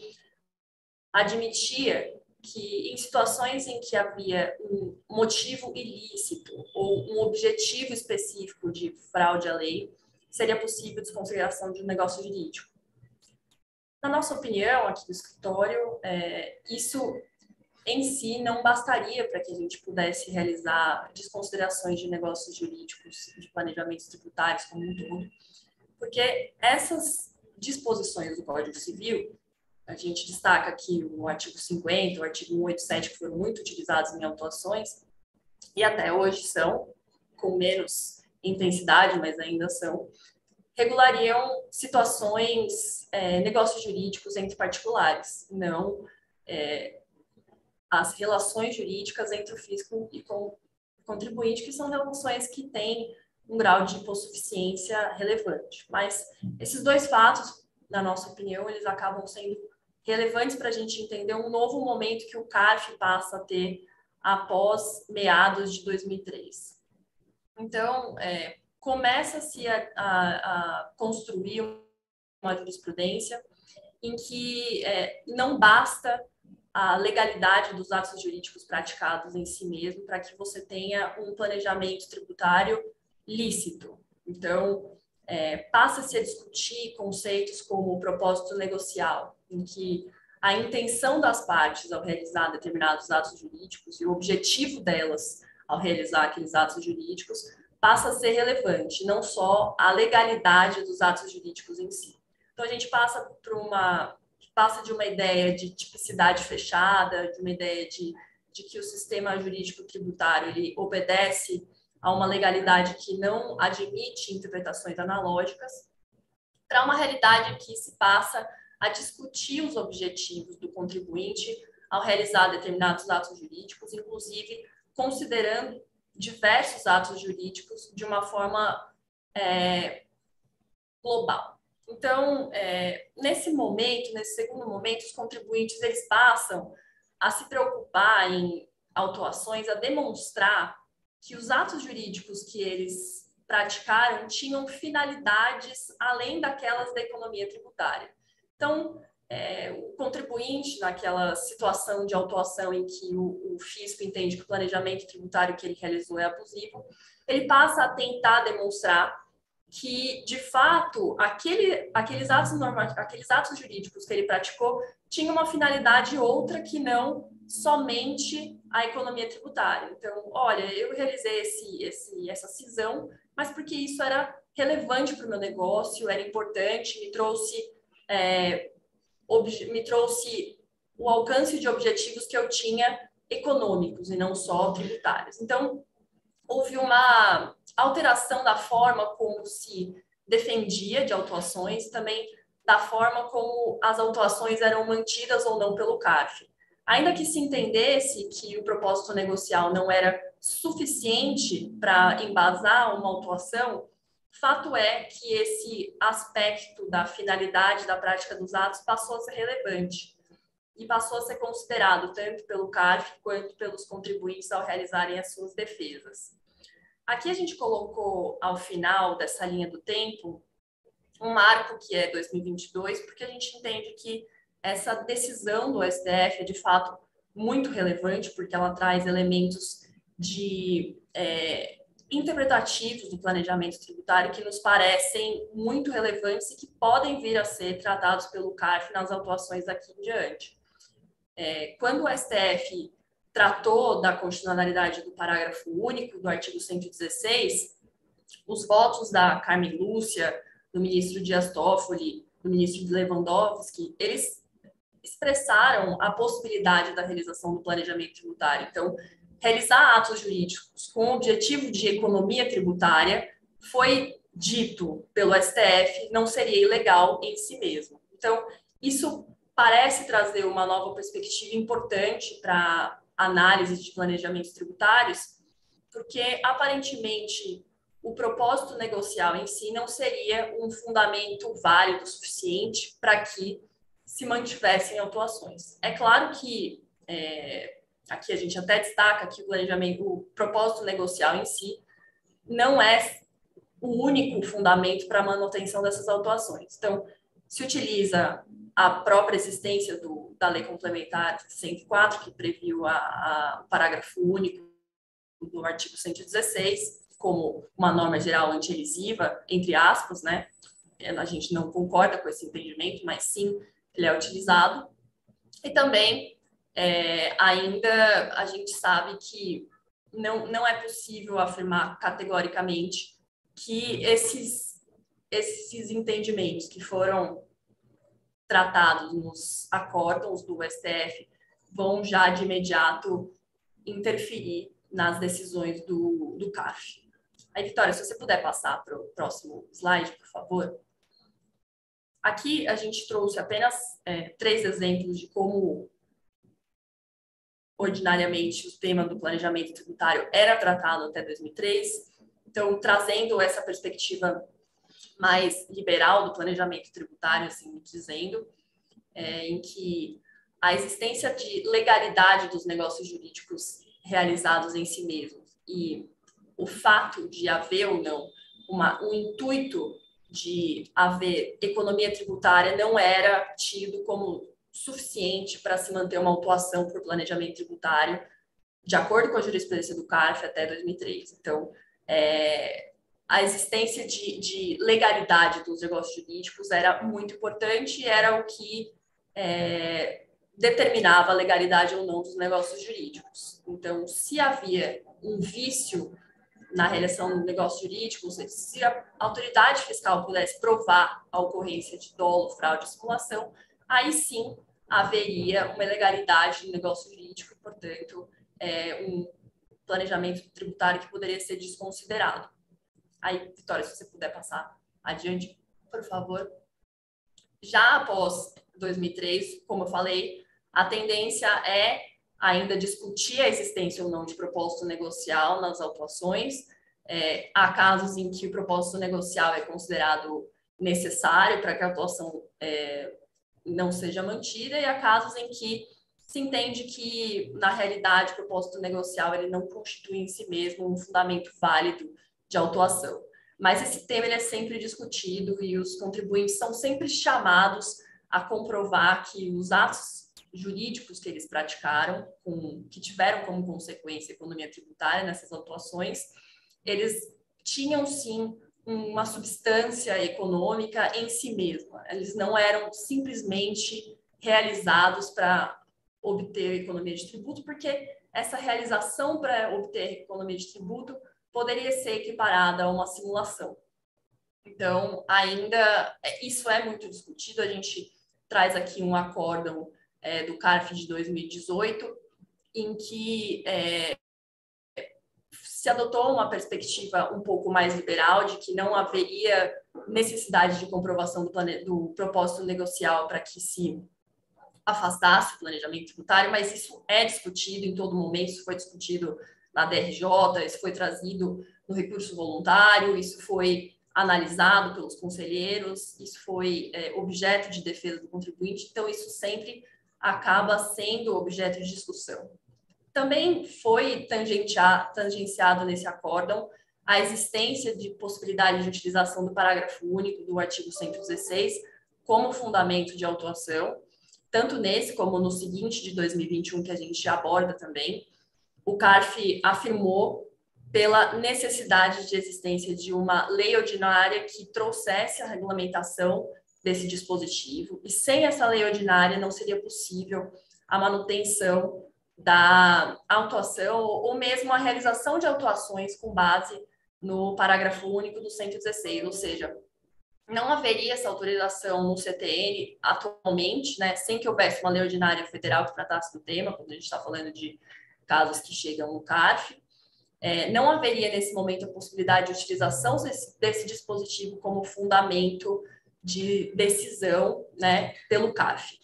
admitia que em situações em que havia um motivo ilícito ou um objetivo específico de fraude à lei, seria possível desconsideração de um negócio jurídico. Na nossa opinião, aqui do escritório, isso em si não bastaria para que a gente pudesse realizar desconsiderações de negócios jurídicos, de planejamentos tributários como um todo, porque essas disposições do Código Civil A gente destaca aqui o artigo 50, o artigo 187, que foram muito utilizados em autuações, e até hoje são, com menos intensidade, mas ainda são, regulariam situações, negócios jurídicos entre particulares, não as relações jurídicas entre o fisco e com o contribuinte, que são relações que têm um grau de hipossuficiência relevante. Mas esses dois fatos, na nossa opinião, eles acabam sendo relevantes para a gente entender um novo momento que o CARF passa a ter após meados de 2003. Então, começa-se a construir uma jurisprudência em que não basta a legalidade dos atos jurídicos praticados em si mesmo para que você tenha um planejamento tributário lícito. Então, passa-se a discutir conceitos como o propósito negocial, em que a intenção das partes ao realizar determinados atos jurídicos e o objetivo delas ao realizar aqueles atos jurídicos passa a ser relevante, não só a legalidade dos atos jurídicos em si. Então, a gente passa de uma ideia de tipicidade fechada, de uma ideia de que o sistema jurídico tributário ele obedece a uma legalidade que não admite interpretações analógicas, para uma realidade que se passa a discutir os objetivos do contribuinte ao realizar determinados atos jurídicos, inclusive considerando diversos atos jurídicos de uma forma global. Então, nesse segundo momento, os contribuintes eles passam a se preocupar em autuações, a demonstrar que os atos jurídicos que eles praticaram tinham finalidades além daquelas da economia tributária. Então, o contribuinte, naquela situação de autuação em que o fisco entende que o planejamento tributário que ele realizou é abusivo, ele passa a tentar demonstrar que, de fato, aqueles atos jurídicos que ele praticou tinham uma finalidade outra que não somente a economia tributária. Então, olha, eu realizei essa cisão, mas porque isso era relevante para o meu negócio, era importante, me trouxe o alcance de objetivos que eu tinha econômicos e não só tributários. Então, houve uma alteração da forma como se defendia de autuações, também da forma como as autuações eram mantidas ou não pelo CARF. Ainda que se entendesse que o propósito negocial não era suficiente para embasar uma autuação, fato é que esse aspecto da finalidade da prática dos atos passou a ser relevante e passou a ser considerado tanto pelo CARF quanto pelos contribuintes ao realizarem as suas defesas. Aqui a gente colocou ao final dessa linha do tempo um marco que é 2022, porque a gente entende que essa decisão do STF é de fato muito relevante, porque ela traz elementos interpretativos do planejamento tributário que nos parecem muito relevantes e que podem vir a ser tratados pelo CARF nas autuações daqui em diante. Quando o STF tratou da constitucionalidade do parágrafo único do artigo 116, os votos da Carmen Lúcia, do ministro Dias Toffoli, do ministro Lewandowski, eles expressaram a possibilidade da realização do planejamento tributário. Então, realizar atos jurídicos com o objetivo de economia tributária foi dito pelo STF, não seria ilegal em si mesmo. Então, isso parece trazer uma nova perspectiva importante para a análise de planejamentos tributários, porque, aparentemente, o propósito negocial em si não seria um fundamento válido o suficiente para que se mantivessem autuações. É claro que aqui a gente até destaca que o propósito negocial em si não é o único fundamento para a manutenção dessas autuações. Então, se utiliza a própria existência da Lei Complementar 104, que previu o parágrafo único do artigo 116, como uma norma geral anti-elisiva, entre aspas, né? A gente não concorda com esse entendimento, mas sim, ele é utilizado. E também, ainda a gente sabe que não é possível afirmar categoricamente que esses entendimentos que foram tratados nos acórdãos do STF vão já de imediato interferir nas decisões do CARF. Aí, Vitória, se você puder passar para o próximo slide, por favor. Aqui a gente trouxe apenas 3 exemplos de como ordinariamente o tema do planejamento tributário era tratado até 2003. Então, trazendo essa perspectiva mais liberal do planejamento tributário, assim dizendo, em que a existência de legalidade dos negócios jurídicos realizados em si mesmos e o fato de haver ou não um intuito de haver economia tributária não era tido como suficiente para se manter uma autuação por planejamento tributário, de acordo com a jurisprudência do CARF até 2003. Então, a existência de legalidade dos negócios jurídicos era muito importante e era o que determinava a legalidade ou não dos negócios jurídicos. Então, se havia um vício na realização de negócios jurídicos, se a autoridade fiscal pudesse provar a ocorrência de dolo, fraude ou simulação, aí sim haveria uma ilegalidade no negócio jurídico e, portanto, um planejamento tributário que poderia ser desconsiderado. Aí, Vitória, se você puder passar adiante, por favor. Já após 2003, como eu falei, a tendência é ainda discutir a existência ou não de propósito negocial nas autuações. Há casos em que o propósito negocial é considerado necessário para que a autuação não seja mantida, e há casos em que se entende que, na realidade, o propósito negocial ele não constitui em si mesmo um fundamento válido de autuação. Mas esse tema ele é sempre discutido e os contribuintes são sempre chamados a comprovar que os atos jurídicos que eles praticaram, que tiveram como consequência a economia tributária nessas autuações, eles tinham sim uma substância econômica em si mesma. Eles não eram simplesmente realizados para obter economia de tributo, porque essa realização para obter economia de tributo poderia ser equiparada a uma simulação. Então, ainda isso é muito discutido. A gente traz aqui um acórdão do CARF de 2018, em que se adotou uma perspectiva um pouco mais liberal de que não haveria necessidade de comprovação do propósito negocial para que se afastasse o planejamento tributário, mas isso é discutido em todo momento, isso foi discutido na DRJ, isso foi trazido no recurso voluntário, isso foi analisado pelos conselheiros, isso foi objeto de defesa do contribuinte, então isso sempre acaba sendo objeto de discussão. Também foi tangenciado nesse acórdão a existência de possibilidade de utilização do parágrafo único do artigo 116 como fundamento de autuação, tanto nesse como no seguinte de 2021, que a gente aborda também. O CARF afirmou pela necessidade de existência de uma lei ordinária que trouxesse a regulamentação desse dispositivo, e sem essa lei ordinária não seria possível a manutenção da autuação ou mesmo a realização de autuações com base no parágrafo único do 116, ou seja, não haveria essa autorização no CTN atualmente, né, sem que houvesse uma lei ordinária federal que tratasse do tema, quando a gente está falando de casos que chegam no CARF. Não haveria nesse momento a possibilidade de utilização desse dispositivo como fundamento de decisão, né, pelo CARF.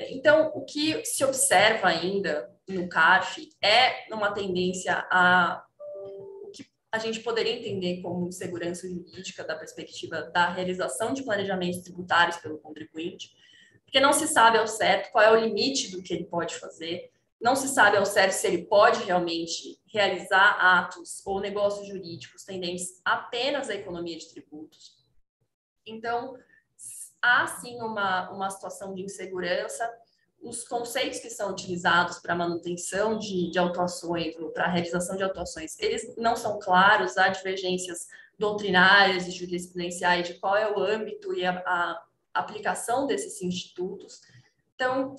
Então, o que se observa ainda no CARF é uma tendência o que a gente poderia entender como segurança jurídica da perspectiva da realização de planejamentos tributários pelo contribuinte, porque não se sabe ao certo qual é o limite do que ele pode fazer, não se sabe ao certo se ele pode realmente realizar atos ou negócios jurídicos tendentes apenas à economia de tributos. Então, há sim uma situação de insegurança. Os conceitos que são utilizados para a manutenção de autuações ou para a realização de autuações, eles não são claros, há divergências doutrinárias e jurisprudenciais de qual é o âmbito e a aplicação desses institutos. Então,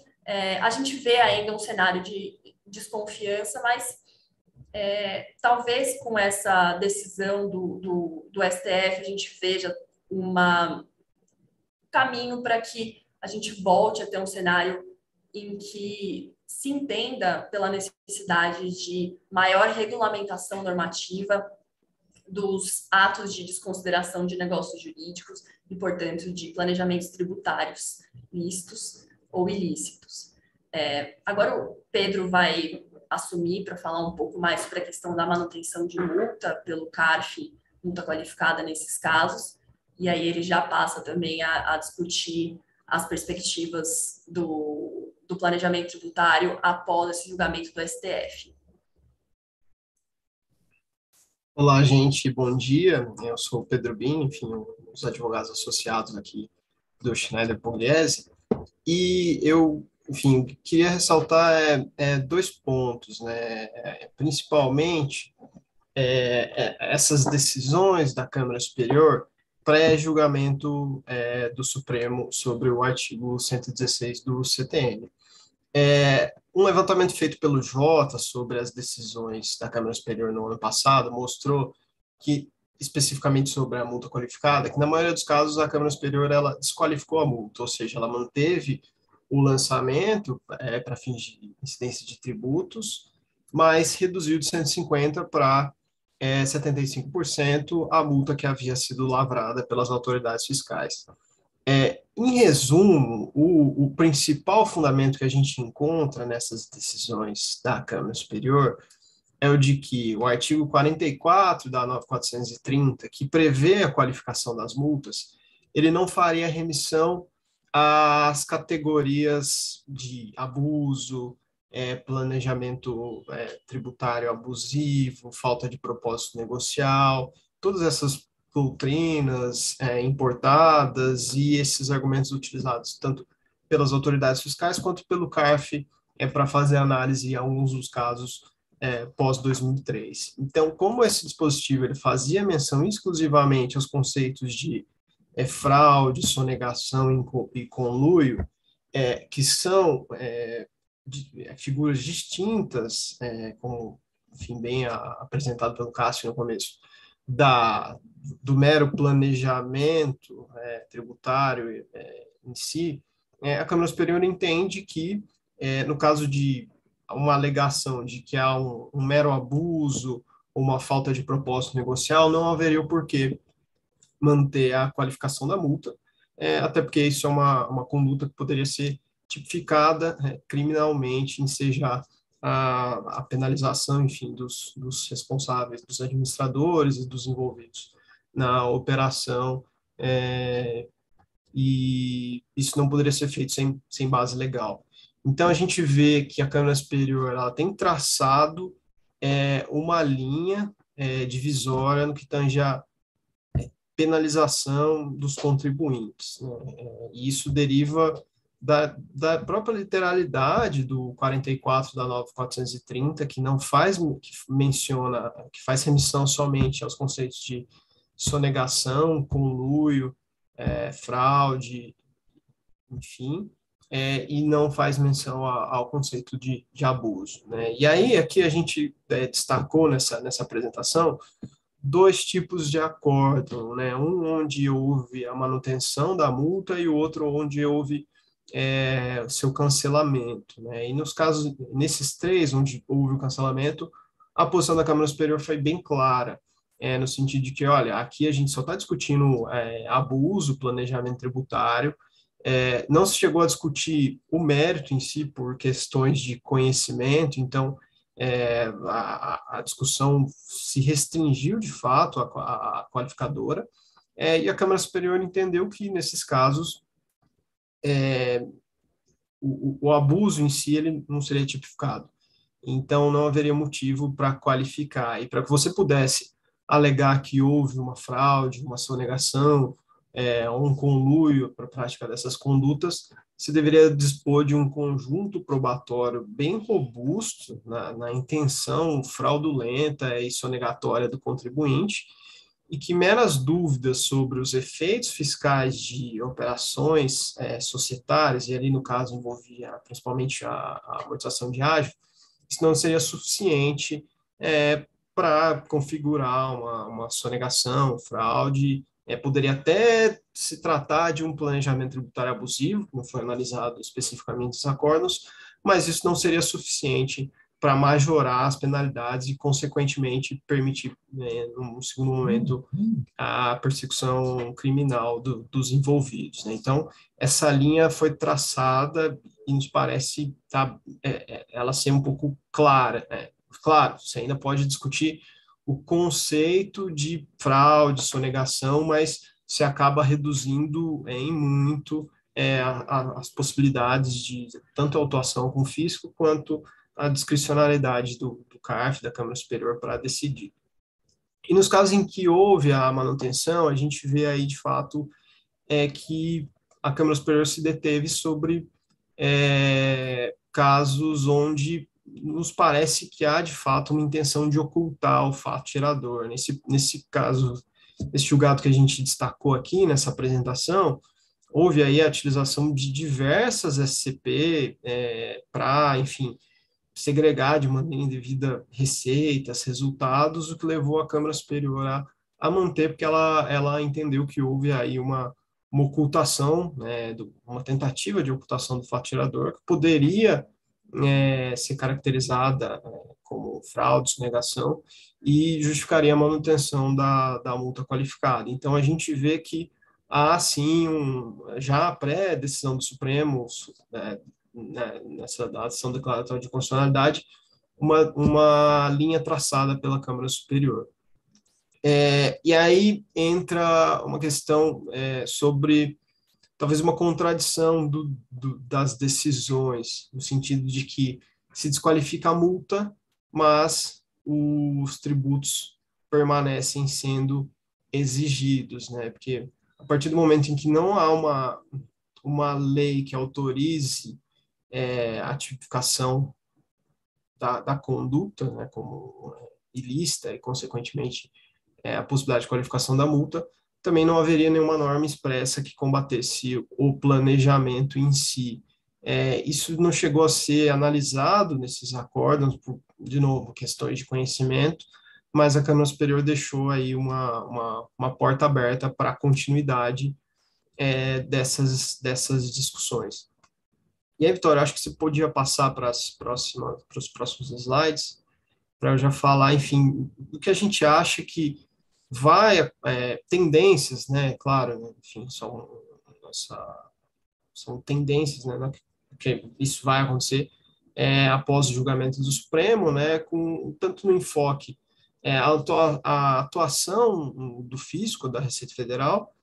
a gente vê ainda um cenário de desconfiança, mas talvez com essa decisão do STF a gente veja caminho para que a gente volte a ter um cenário em que se entenda pela necessidade de maior regulamentação normativa dos atos de desconsideração de negócios jurídicos e, portanto, de planejamentos tributários lícitos ou ilícitos. Agora o Pedro vai assumir para falar um pouco mais sobre a questão da manutenção de multa pelo CARF, multa qualificada nesses casos, e aí ele já passa também a discutir as perspectivas do planejamento tributário após esse julgamento do STF. Olá, gente, bom dia. Eu sou o Pedro Bin, enfim, um dos advogados associados aqui do Schneider Pugliese, e eu, enfim, queria ressaltar dois pontos, né? Principalmente essas decisões da Câmara Superior pré-julgamento do Supremo sobre o artigo 116 do CTN. Um levantamento feito pelo Jota sobre as decisões da Câmara Superior no ano passado mostrou que, especificamente sobre a multa qualificada, que na maioria dos casos a Câmara Superior ela desqualificou a multa, ou seja, ela manteve o lançamento para fins de incidência de tributos, mas reduziu de 150% para 75% a multa que havia sido lavrada pelas autoridades fiscais. Em resumo, o principal fundamento que a gente encontra nessas decisões da Câmara Superior é o de que o artigo 44 da 9430, que prevê a qualificação das multas, ele não faria remissão às categorias de abuso, planejamento tributário abusivo, falta de propósito negocial, todas essas doutrinas importadas e esses argumentos utilizados tanto pelas autoridades fiscais quanto pelo CARF para fazer análise em alguns dos casos pós-2003. Então, como esse dispositivo ele fazia menção exclusivamente aos conceitos de fraude, sonegação e conluio, que são figuras distintas, como enfim, bem apresentado pelo Cássio no começo, do mero planejamento tributário em si, a Câmara Superior entende que, no caso de uma alegação de que há um mero abuso ou uma falta de propósito negocial, não haveria o porquê manter a qualificação da multa, até porque isso é uma conduta que poderia ser tipificada criminalmente, ensejar a penalização, enfim, dos responsáveis, dos administradores e dos envolvidos na operação, e isso não poderia ser feito sem base legal. Então, a gente vê que a Câmara Superior ela tem traçado uma linha divisória no que tange a penalização dos contribuintes, né? E isso deriva da própria literalidade do 44 da 9430, que não faz, que menciona, que faz remissão somente aos conceitos de sonegação, conluio, fraude, enfim, e não faz menção ao conceito de abuso, né? E aí, aqui a gente destacou nessa apresentação dois tipos de acordo, né? Um onde houve a manutenção da multa e o outro onde houve seu cancelamento, né? E nesses três, onde houve o cancelamento, a posição da Câmara Superior foi bem clara, no sentido de que, olha, aqui a gente só está discutindo abuso, planejamento tributário, não se chegou a discutir o mérito em si por questões de conhecimento, então a discussão se restringiu de fato à qualificadora, e a Câmara Superior entendeu que, nesses casos, o abuso em si ele não seria tipificado. Então, não haveria motivo para qualificar. E para que você pudesse alegar que houve uma fraude, uma sonegação, um conluio para a prática dessas condutas, você deveria dispor de um conjunto probatório bem robusto na intenção fraudulenta e sonegatória do contribuinte, e que meras dúvidas sobre os efeitos fiscais de operações societárias, e ali no caso envolvia principalmente a amortização de ágio, isso não seria suficiente para configurar uma sonegação, fraude Poderia até se tratar de um planejamento tributário abusivo, não foi analisado especificamente os acordos, mas isso não seria suficiente para majorar as penalidades e, consequentemente, permitir, num segundo momento, a persecução criminal dos envolvidos, né? Então, essa linha foi traçada e nos parece ela ser um pouco clara, né? Claro, você ainda pode discutir o conceito de fraude, sonegação, mas se acaba reduzindo em muito as possibilidades de tanto autuação com o fisco quanto a discricionariedade do CARF, da Câmara Superior, para decidir. E nos casos em que houve a manutenção, a gente vê aí, de fato, que a Câmara Superior se deteve sobre casos onde nos parece que há, de fato, uma intenção de ocultar o fato gerador. Nesse caso, esse julgado que a gente destacou aqui nessa apresentação, houve aí a utilização de diversas SCP para, enfim, segregar de maneira indevida receitas, resultados, o que levou a Câmara Superior a manter, porque ela entendeu que houve aí uma ocultação, né, uma tentativa de ocultação do fato gerador, que poderia ser caracterizada como fraude, sonegação, e justificaria a manutenção da multa qualificada. Então, a gente vê que há, sim, já pré-decisão do Supremo, nessa ação declaratória de constitucionalidade, uma linha traçada pela Câmara Superior. E aí entra uma questão sobre talvez uma contradição das decisões, no sentido de que se desqualifica a multa, mas os tributos permanecem sendo exigidos, né? Porque a partir do momento em que não há uma lei que autorize a tipificação da conduta, né, como ilícita e, consequentemente, a possibilidade de qualificação da multa, também não haveria nenhuma norma expressa que combatesse o planejamento em si. Isso não chegou a ser analisado nesses acordos, por, de novo, questões de conhecimento, mas a Câmara Superior deixou aí uma porta aberta para a continuidade dessas discussões. E aí, Vitória, acho que você podia passar para os próximos slides, para eu já falar, enfim, do que a gente acha que tendências, né, claro, né, enfim, são tendências, né, porque isso vai acontecer após o julgamento do Supremo, né, tanto no enfoque a atuação do fisco, da Receita Federal,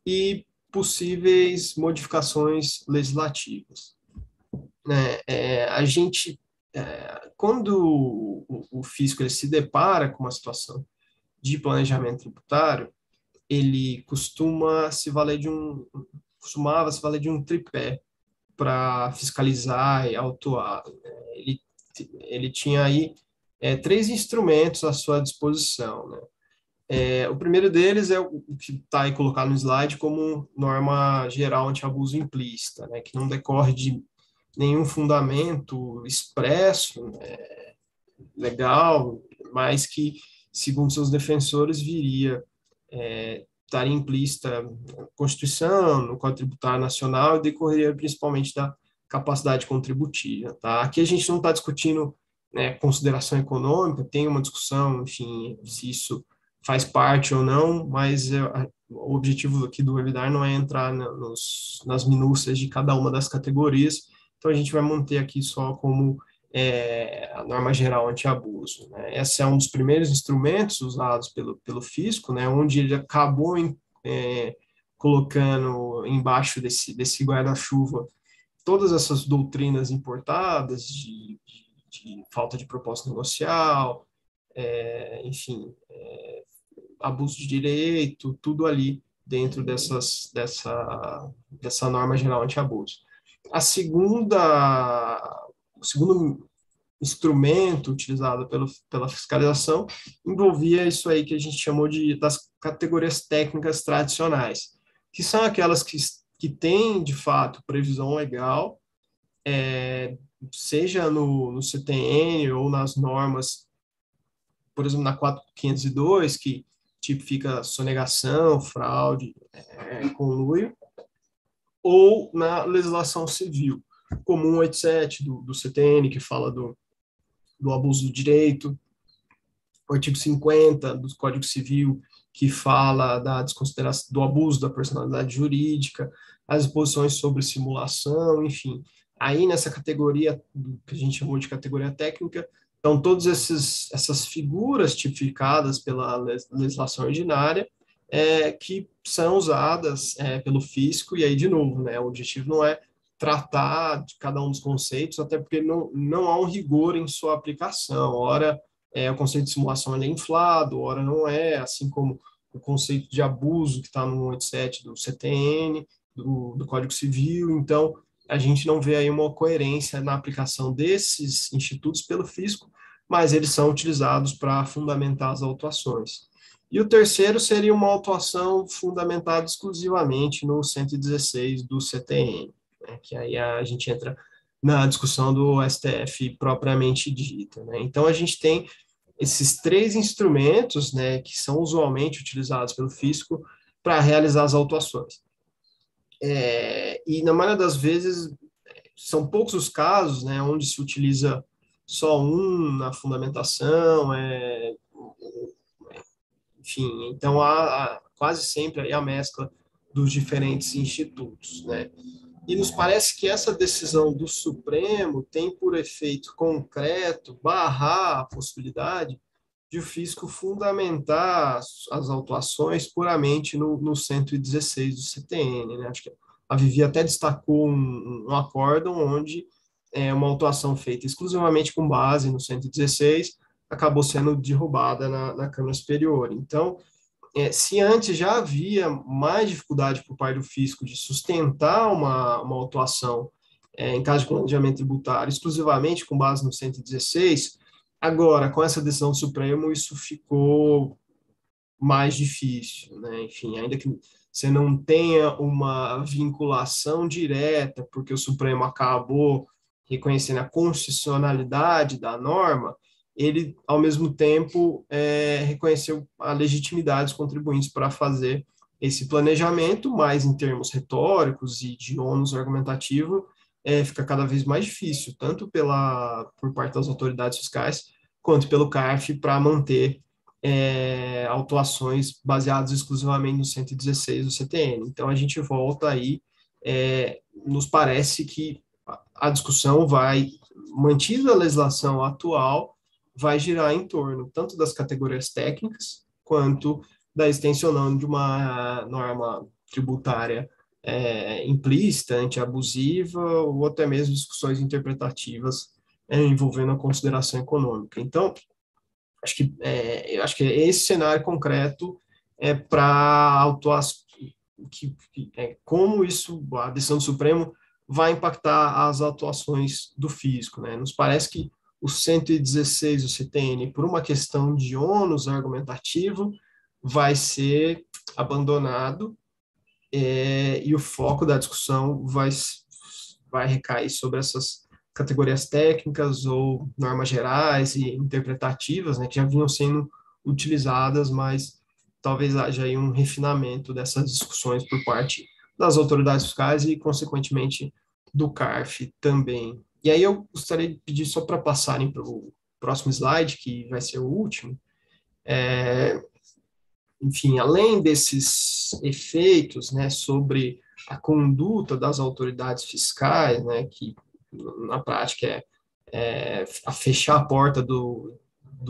e possíveis modificações legislativas. A gente, quando o fisco ele se depara com uma situação de planejamento tributário, ele costumava se valer de um tripé para fiscalizar e autuar. Ele tinha aí 3 instrumentos à sua disposição, né? O primeiro deles é o que está aí colocado no slide como norma geral anti-abuso implícita, né, que não decorre de nenhum fundamento expresso, legal, mas que, segundo seus defensores, estaria implícita na Constituição, no Código Tributário Nacional, e decorreria principalmente da capacidade contributiva. Tá? Aqui a gente não está discutindo consideração econômica, tem uma discussão, enfim, se isso faz parte ou não, mas o objetivo aqui do webinar não é entrar nas minúcias de cada uma das categorias, então a gente vai manter aqui só como a norma geral anti-abuso, né? Esse é um dos primeiros instrumentos usados pelo fisco, né, onde ele acabou colocando embaixo desse guarda-chuva todas essas doutrinas importadas de falta de propósito negocial, enfim, abuso de direito, tudo ali dentro dessa norma geral anti-abuso. O segundo instrumento utilizado pela fiscalização envolvia isso aí que a gente chamou das categorias técnicas tradicionais, que são aquelas que têm, de fato, previsão legal, seja no CTN ou nas normas, por exemplo, na 4502, que tipifica sonegação, fraude, conluio, ou na legislação civil, como 187 do CTN, que fala do abuso do direito, o artigo 50 do Código Civil, que fala da desconsideração, do abuso da personalidade jurídica, as disposições sobre simulação, enfim. Aí, nessa categoria, que a gente chamou de categoria técnica, então, todas essas figuras tipificadas pela legislação ordinária, que são usadas pelo fisco, e aí, de novo, né, o objetivo não é tratar de cada um dos conceitos, até porque não há um rigor em sua aplicação. Ora, o conceito de simulação é inflado, ora não é, assim como o conceito de abuso que está no 187 do CTN, do Código Civil. Então, a gente não vê aí uma coerência na aplicação desses institutos pelo fisco, mas eles são utilizados para fundamentar as autuações. E o terceiro seria uma autuação fundamentada exclusivamente no 116 do CTN, né, que aí a gente entra na discussão do STF propriamente dita, né? Então, a gente tem esses três instrumentos, né, que são usualmente utilizados pelo fisco para realizar as autuações. E, na maioria das vezes, são poucos os casos, né, onde se utiliza só um na fundamentação, enfim, então há quase sempre aí a mescla dos diferentes institutos, né? E nos parece que essa decisão do Supremo tem por efeito concreto barrar a possibilidade de o fisco fundamentar as autuações puramente no 116 do CTN, né? Acho que a Vivi até destacou um acórdão onde uma autuação feita exclusivamente com base no 116 acabou sendo derrubada na Câmara Superior. Então, se antes já havia mais dificuldade por parte do fisco de sustentar uma autuação em caso de planejamento tributário exclusivamente com base no 116, agora, com essa decisão do Supremo, isso ficou mais difícil, né? Enfim, ainda que você não tenha uma vinculação direta, porque o Supremo acabou reconhecendo a constitucionalidade da norma, ele, ao mesmo tempo, reconheceu a legitimidade dos contribuintes para fazer esse planejamento, mas em termos retóricos e de ônus argumentativo, fica cada vez mais difícil, tanto por parte das autoridades fiscais, quanto pelo CARF, para manter autuações baseadas exclusivamente no 116 do CTN. Então, a gente volta aí, nos parece que a discussão mantida a legislação atual, vai girar em torno tanto das categorias técnicas, quanto da extensionão de uma norma tributária implícita, antiabusiva, ou até mesmo discussões interpretativas envolvendo a consideração econômica. Então, eu acho que esse cenário concreto para autuar como a decisão do Supremo vai impactar as atuações do fisco, né? Nos parece que o 116 do CTN, por uma questão de ônus argumentativo, vai ser abandonado e o foco da discussão vai recair sobre essas categorias técnicas ou normas gerais e interpretativas, né, que já vinham sendo utilizadas, mas talvez haja aí um refinamento dessas discussões por parte das autoridades fiscais e, consequentemente, do CARF também. E aí eu gostaria de pedir só para passarem para o próximo slide, que vai ser o último. Enfim, além desses efeitos, né, sobre a conduta das autoridades fiscais, né, que na prática a fechar a porta do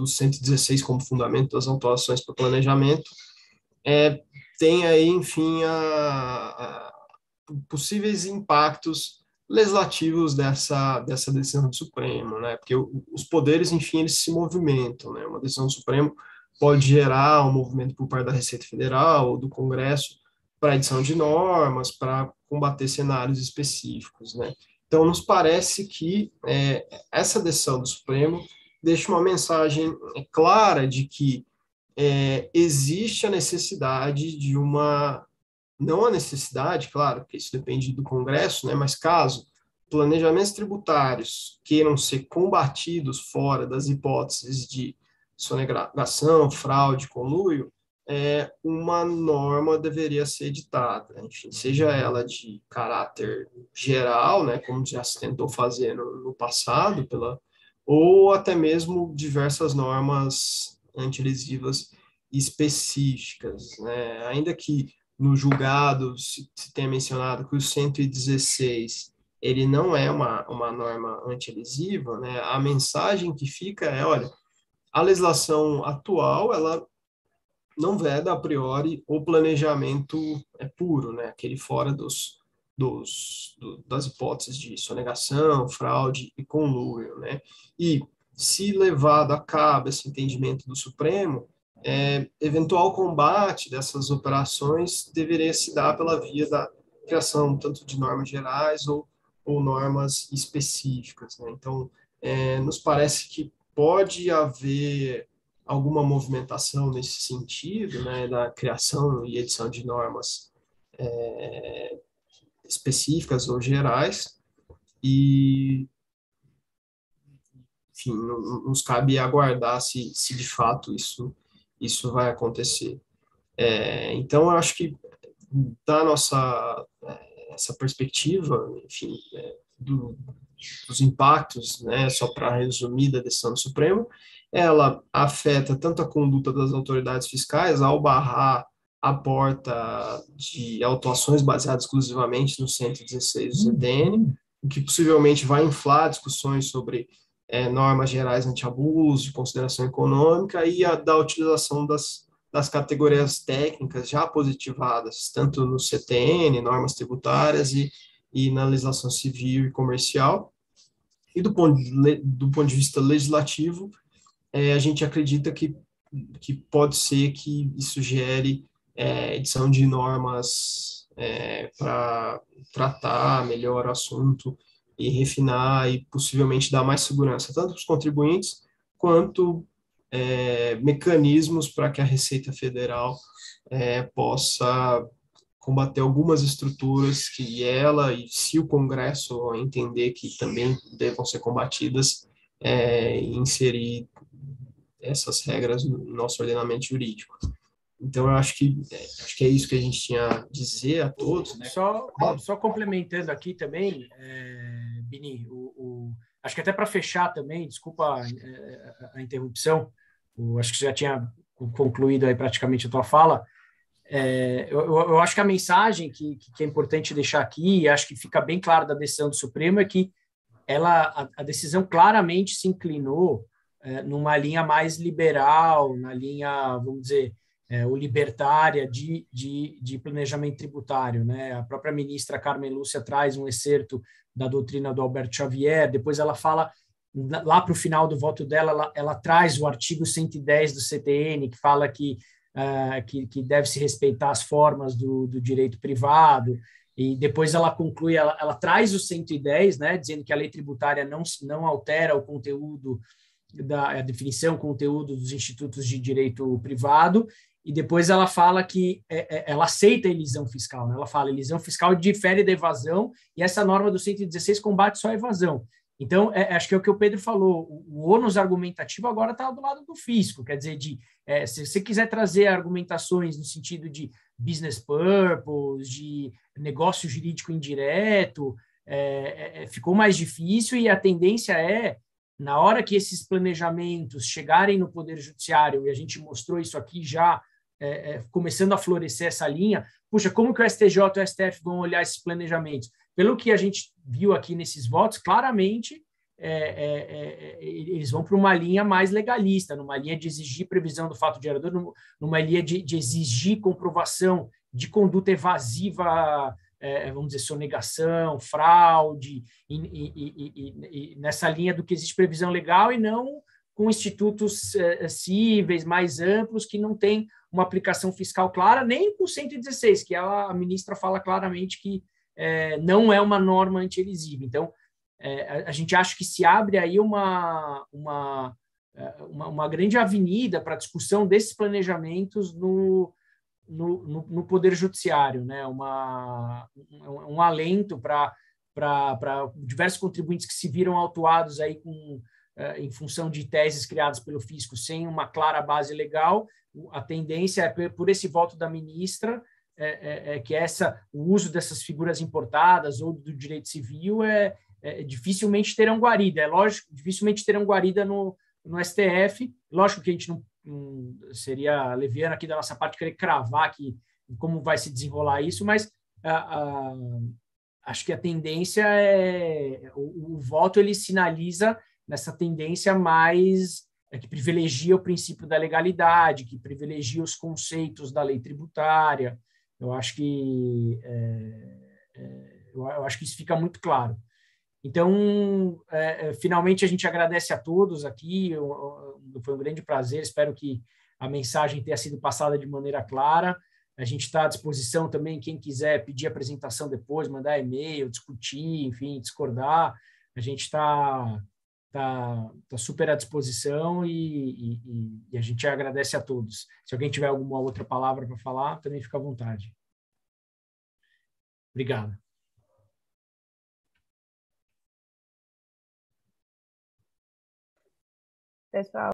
116 como fundamento das autuações para o planejamento, tem aí, enfim, possíveis impactos legislativos dessa decisão do Supremo, né? Porque os poderes, enfim, eles se movimentam, né? Uma decisão do Supremo pode gerar um movimento por parte da Receita Federal ou do Congresso para edição de normas, para combater cenários específicos, né? Então, nos parece que essa decisão do Supremo deixa uma mensagem clara de que existe a necessidade de não a necessidade, claro, porque isso depende do Congresso, né, mas caso planejamentos tributários queiram ser combatidos fora das hipóteses de sonegação, fraude, conluio, uma norma deveria ser editada, enfim, seja ela de caráter geral, né, como já se tentou fazer no passado, ou até mesmo diversas normas antilisivas específicas, né? Ainda que no julgado se tenha mencionado que o 116 ele não é uma norma antilesiva, né? A mensagem que fica é, olha, a legislação atual, ela não veda a priori o planejamento puro, né? Aquele fora das hipóteses de sonegação, fraude e conluio, né? E se levado a cabo esse entendimento do Supremo, eventual combate dessas operações deveria se dar pela via da criação tanto de normas gerais ou normas específicas, né? Então, nos parece que pode haver alguma movimentação nesse sentido, né, da criação e edição de normas específicas ou gerais, e, enfim, nos cabe aguardar se de fato isso vai acontecer. Então, eu acho que da nossa essa perspectiva, enfim, dos impactos, né, só para resumir da decisão do Supremo, ela afeta tanto a conduta das autoridades fiscais ao barrar a porta de autuações baseadas exclusivamente no 116 do CTN, o que possivelmente vai inflar discussões sobre normas gerais anti-abuso, de consideração econômica e da utilização das categorias técnicas já positivadas, tanto no CTN, normas tributárias e na legislação civil e comercial. E do ponto de vista legislativo, a gente acredita que pode ser que isso gere edição de normas para tratar melhor o assunto e refinar e possivelmente dar mais segurança, tanto para os contribuintes, quanto mecanismos para que a Receita Federal possa combater algumas estruturas que ela, e se o Congresso entender que também devam ser combatidas, inserir essas regras no nosso ordenamento jurídico. Então, eu acho que é isso que a gente tinha a dizer a todos, né? Só complementando aqui também, Bini, acho que até para fechar também, desculpa a interrupção, acho que você já tinha concluído aí praticamente a tua fala. Eu acho que a mensagem que é importante deixar aqui, e acho que fica bem claro da decisão do Supremo, é que a decisão claramente se inclinou numa linha mais liberal, na linha, vamos dizer, o libertária de planejamento tributário, né? A própria ministra Carmen Lúcia traz um excerto da doutrina do Alberto Xavier, depois ela fala, lá para o final do voto dela, ela traz o artigo 110 do CTN, que fala que deve se respeitar as formas do direito privado, e depois ela conclui, ela traz o 110, né, dizendo que a lei tributária não altera o conteúdo a definição, conteúdo dos institutos de direito privado, e depois ela fala que ela aceita a elisão fiscal, né? Ela fala, a elisão fiscal difere da evasão, e essa norma do 116 combate só a evasão. Então, acho que é o que o Pedro falou, o ônus argumentativo agora está do lado do fisco, quer dizer, se você quiser trazer argumentações no sentido de business purpose, de negócio jurídico indireto, ficou mais difícil, e a tendência na hora que esses planejamentos chegarem no Poder Judiciário, e a gente mostrou isso aqui já, começando a florescer essa linha, puxa, como que o STJ e o STF vão olhar esses planejamentos? Pelo que a gente viu aqui nesses votos, claramente eles vão para uma linha mais legalista, numa linha de exigir previsão do fato gerador, numa linha de exigir comprovação de conduta evasiva, vamos dizer, sonegação, fraude, e nessa linha do que existe previsão legal, e não com institutos cíveis mais amplos que não têm uma aplicação fiscal clara, nem com o 116, que a ministra fala claramente que não é uma norma anti-elisiva. Então, a gente acha que se abre aí uma grande avenida para a discussão desses planejamentos no Poder Judiciário, né? Um alento para diversos contribuintes que se viram autuados aí em função de teses criadas pelo fisco sem uma clara base legal, a tendência é, por esse voto da ministra, que o uso dessas figuras importadas ou do direito civil dificilmente terão guarida. É lógico, dificilmente terão guarida no STF. Lógico que a gente não seria leviano aqui da nossa parte querer cravar aqui como vai se desenrolar isso, mas acho que a tendência o voto ele sinaliza nessa tendência mais que privilegia o princípio da legalidade, que privilegia os conceitos da lei tributária. Eu acho que isso fica muito claro. Então, finalmente a gente agradece a todos aqui. Foi um grande prazer. Espero que a mensagem tenha sido passada de maneira clara. A gente está à disposição também, quem quiser pedir apresentação depois, mandar e-mail, discutir, enfim, discordar. A gente está super à disposição e a gente agradece a todos. Se alguém tiver alguma outra palavra para falar, também fica à vontade. Obrigado. Pessoal.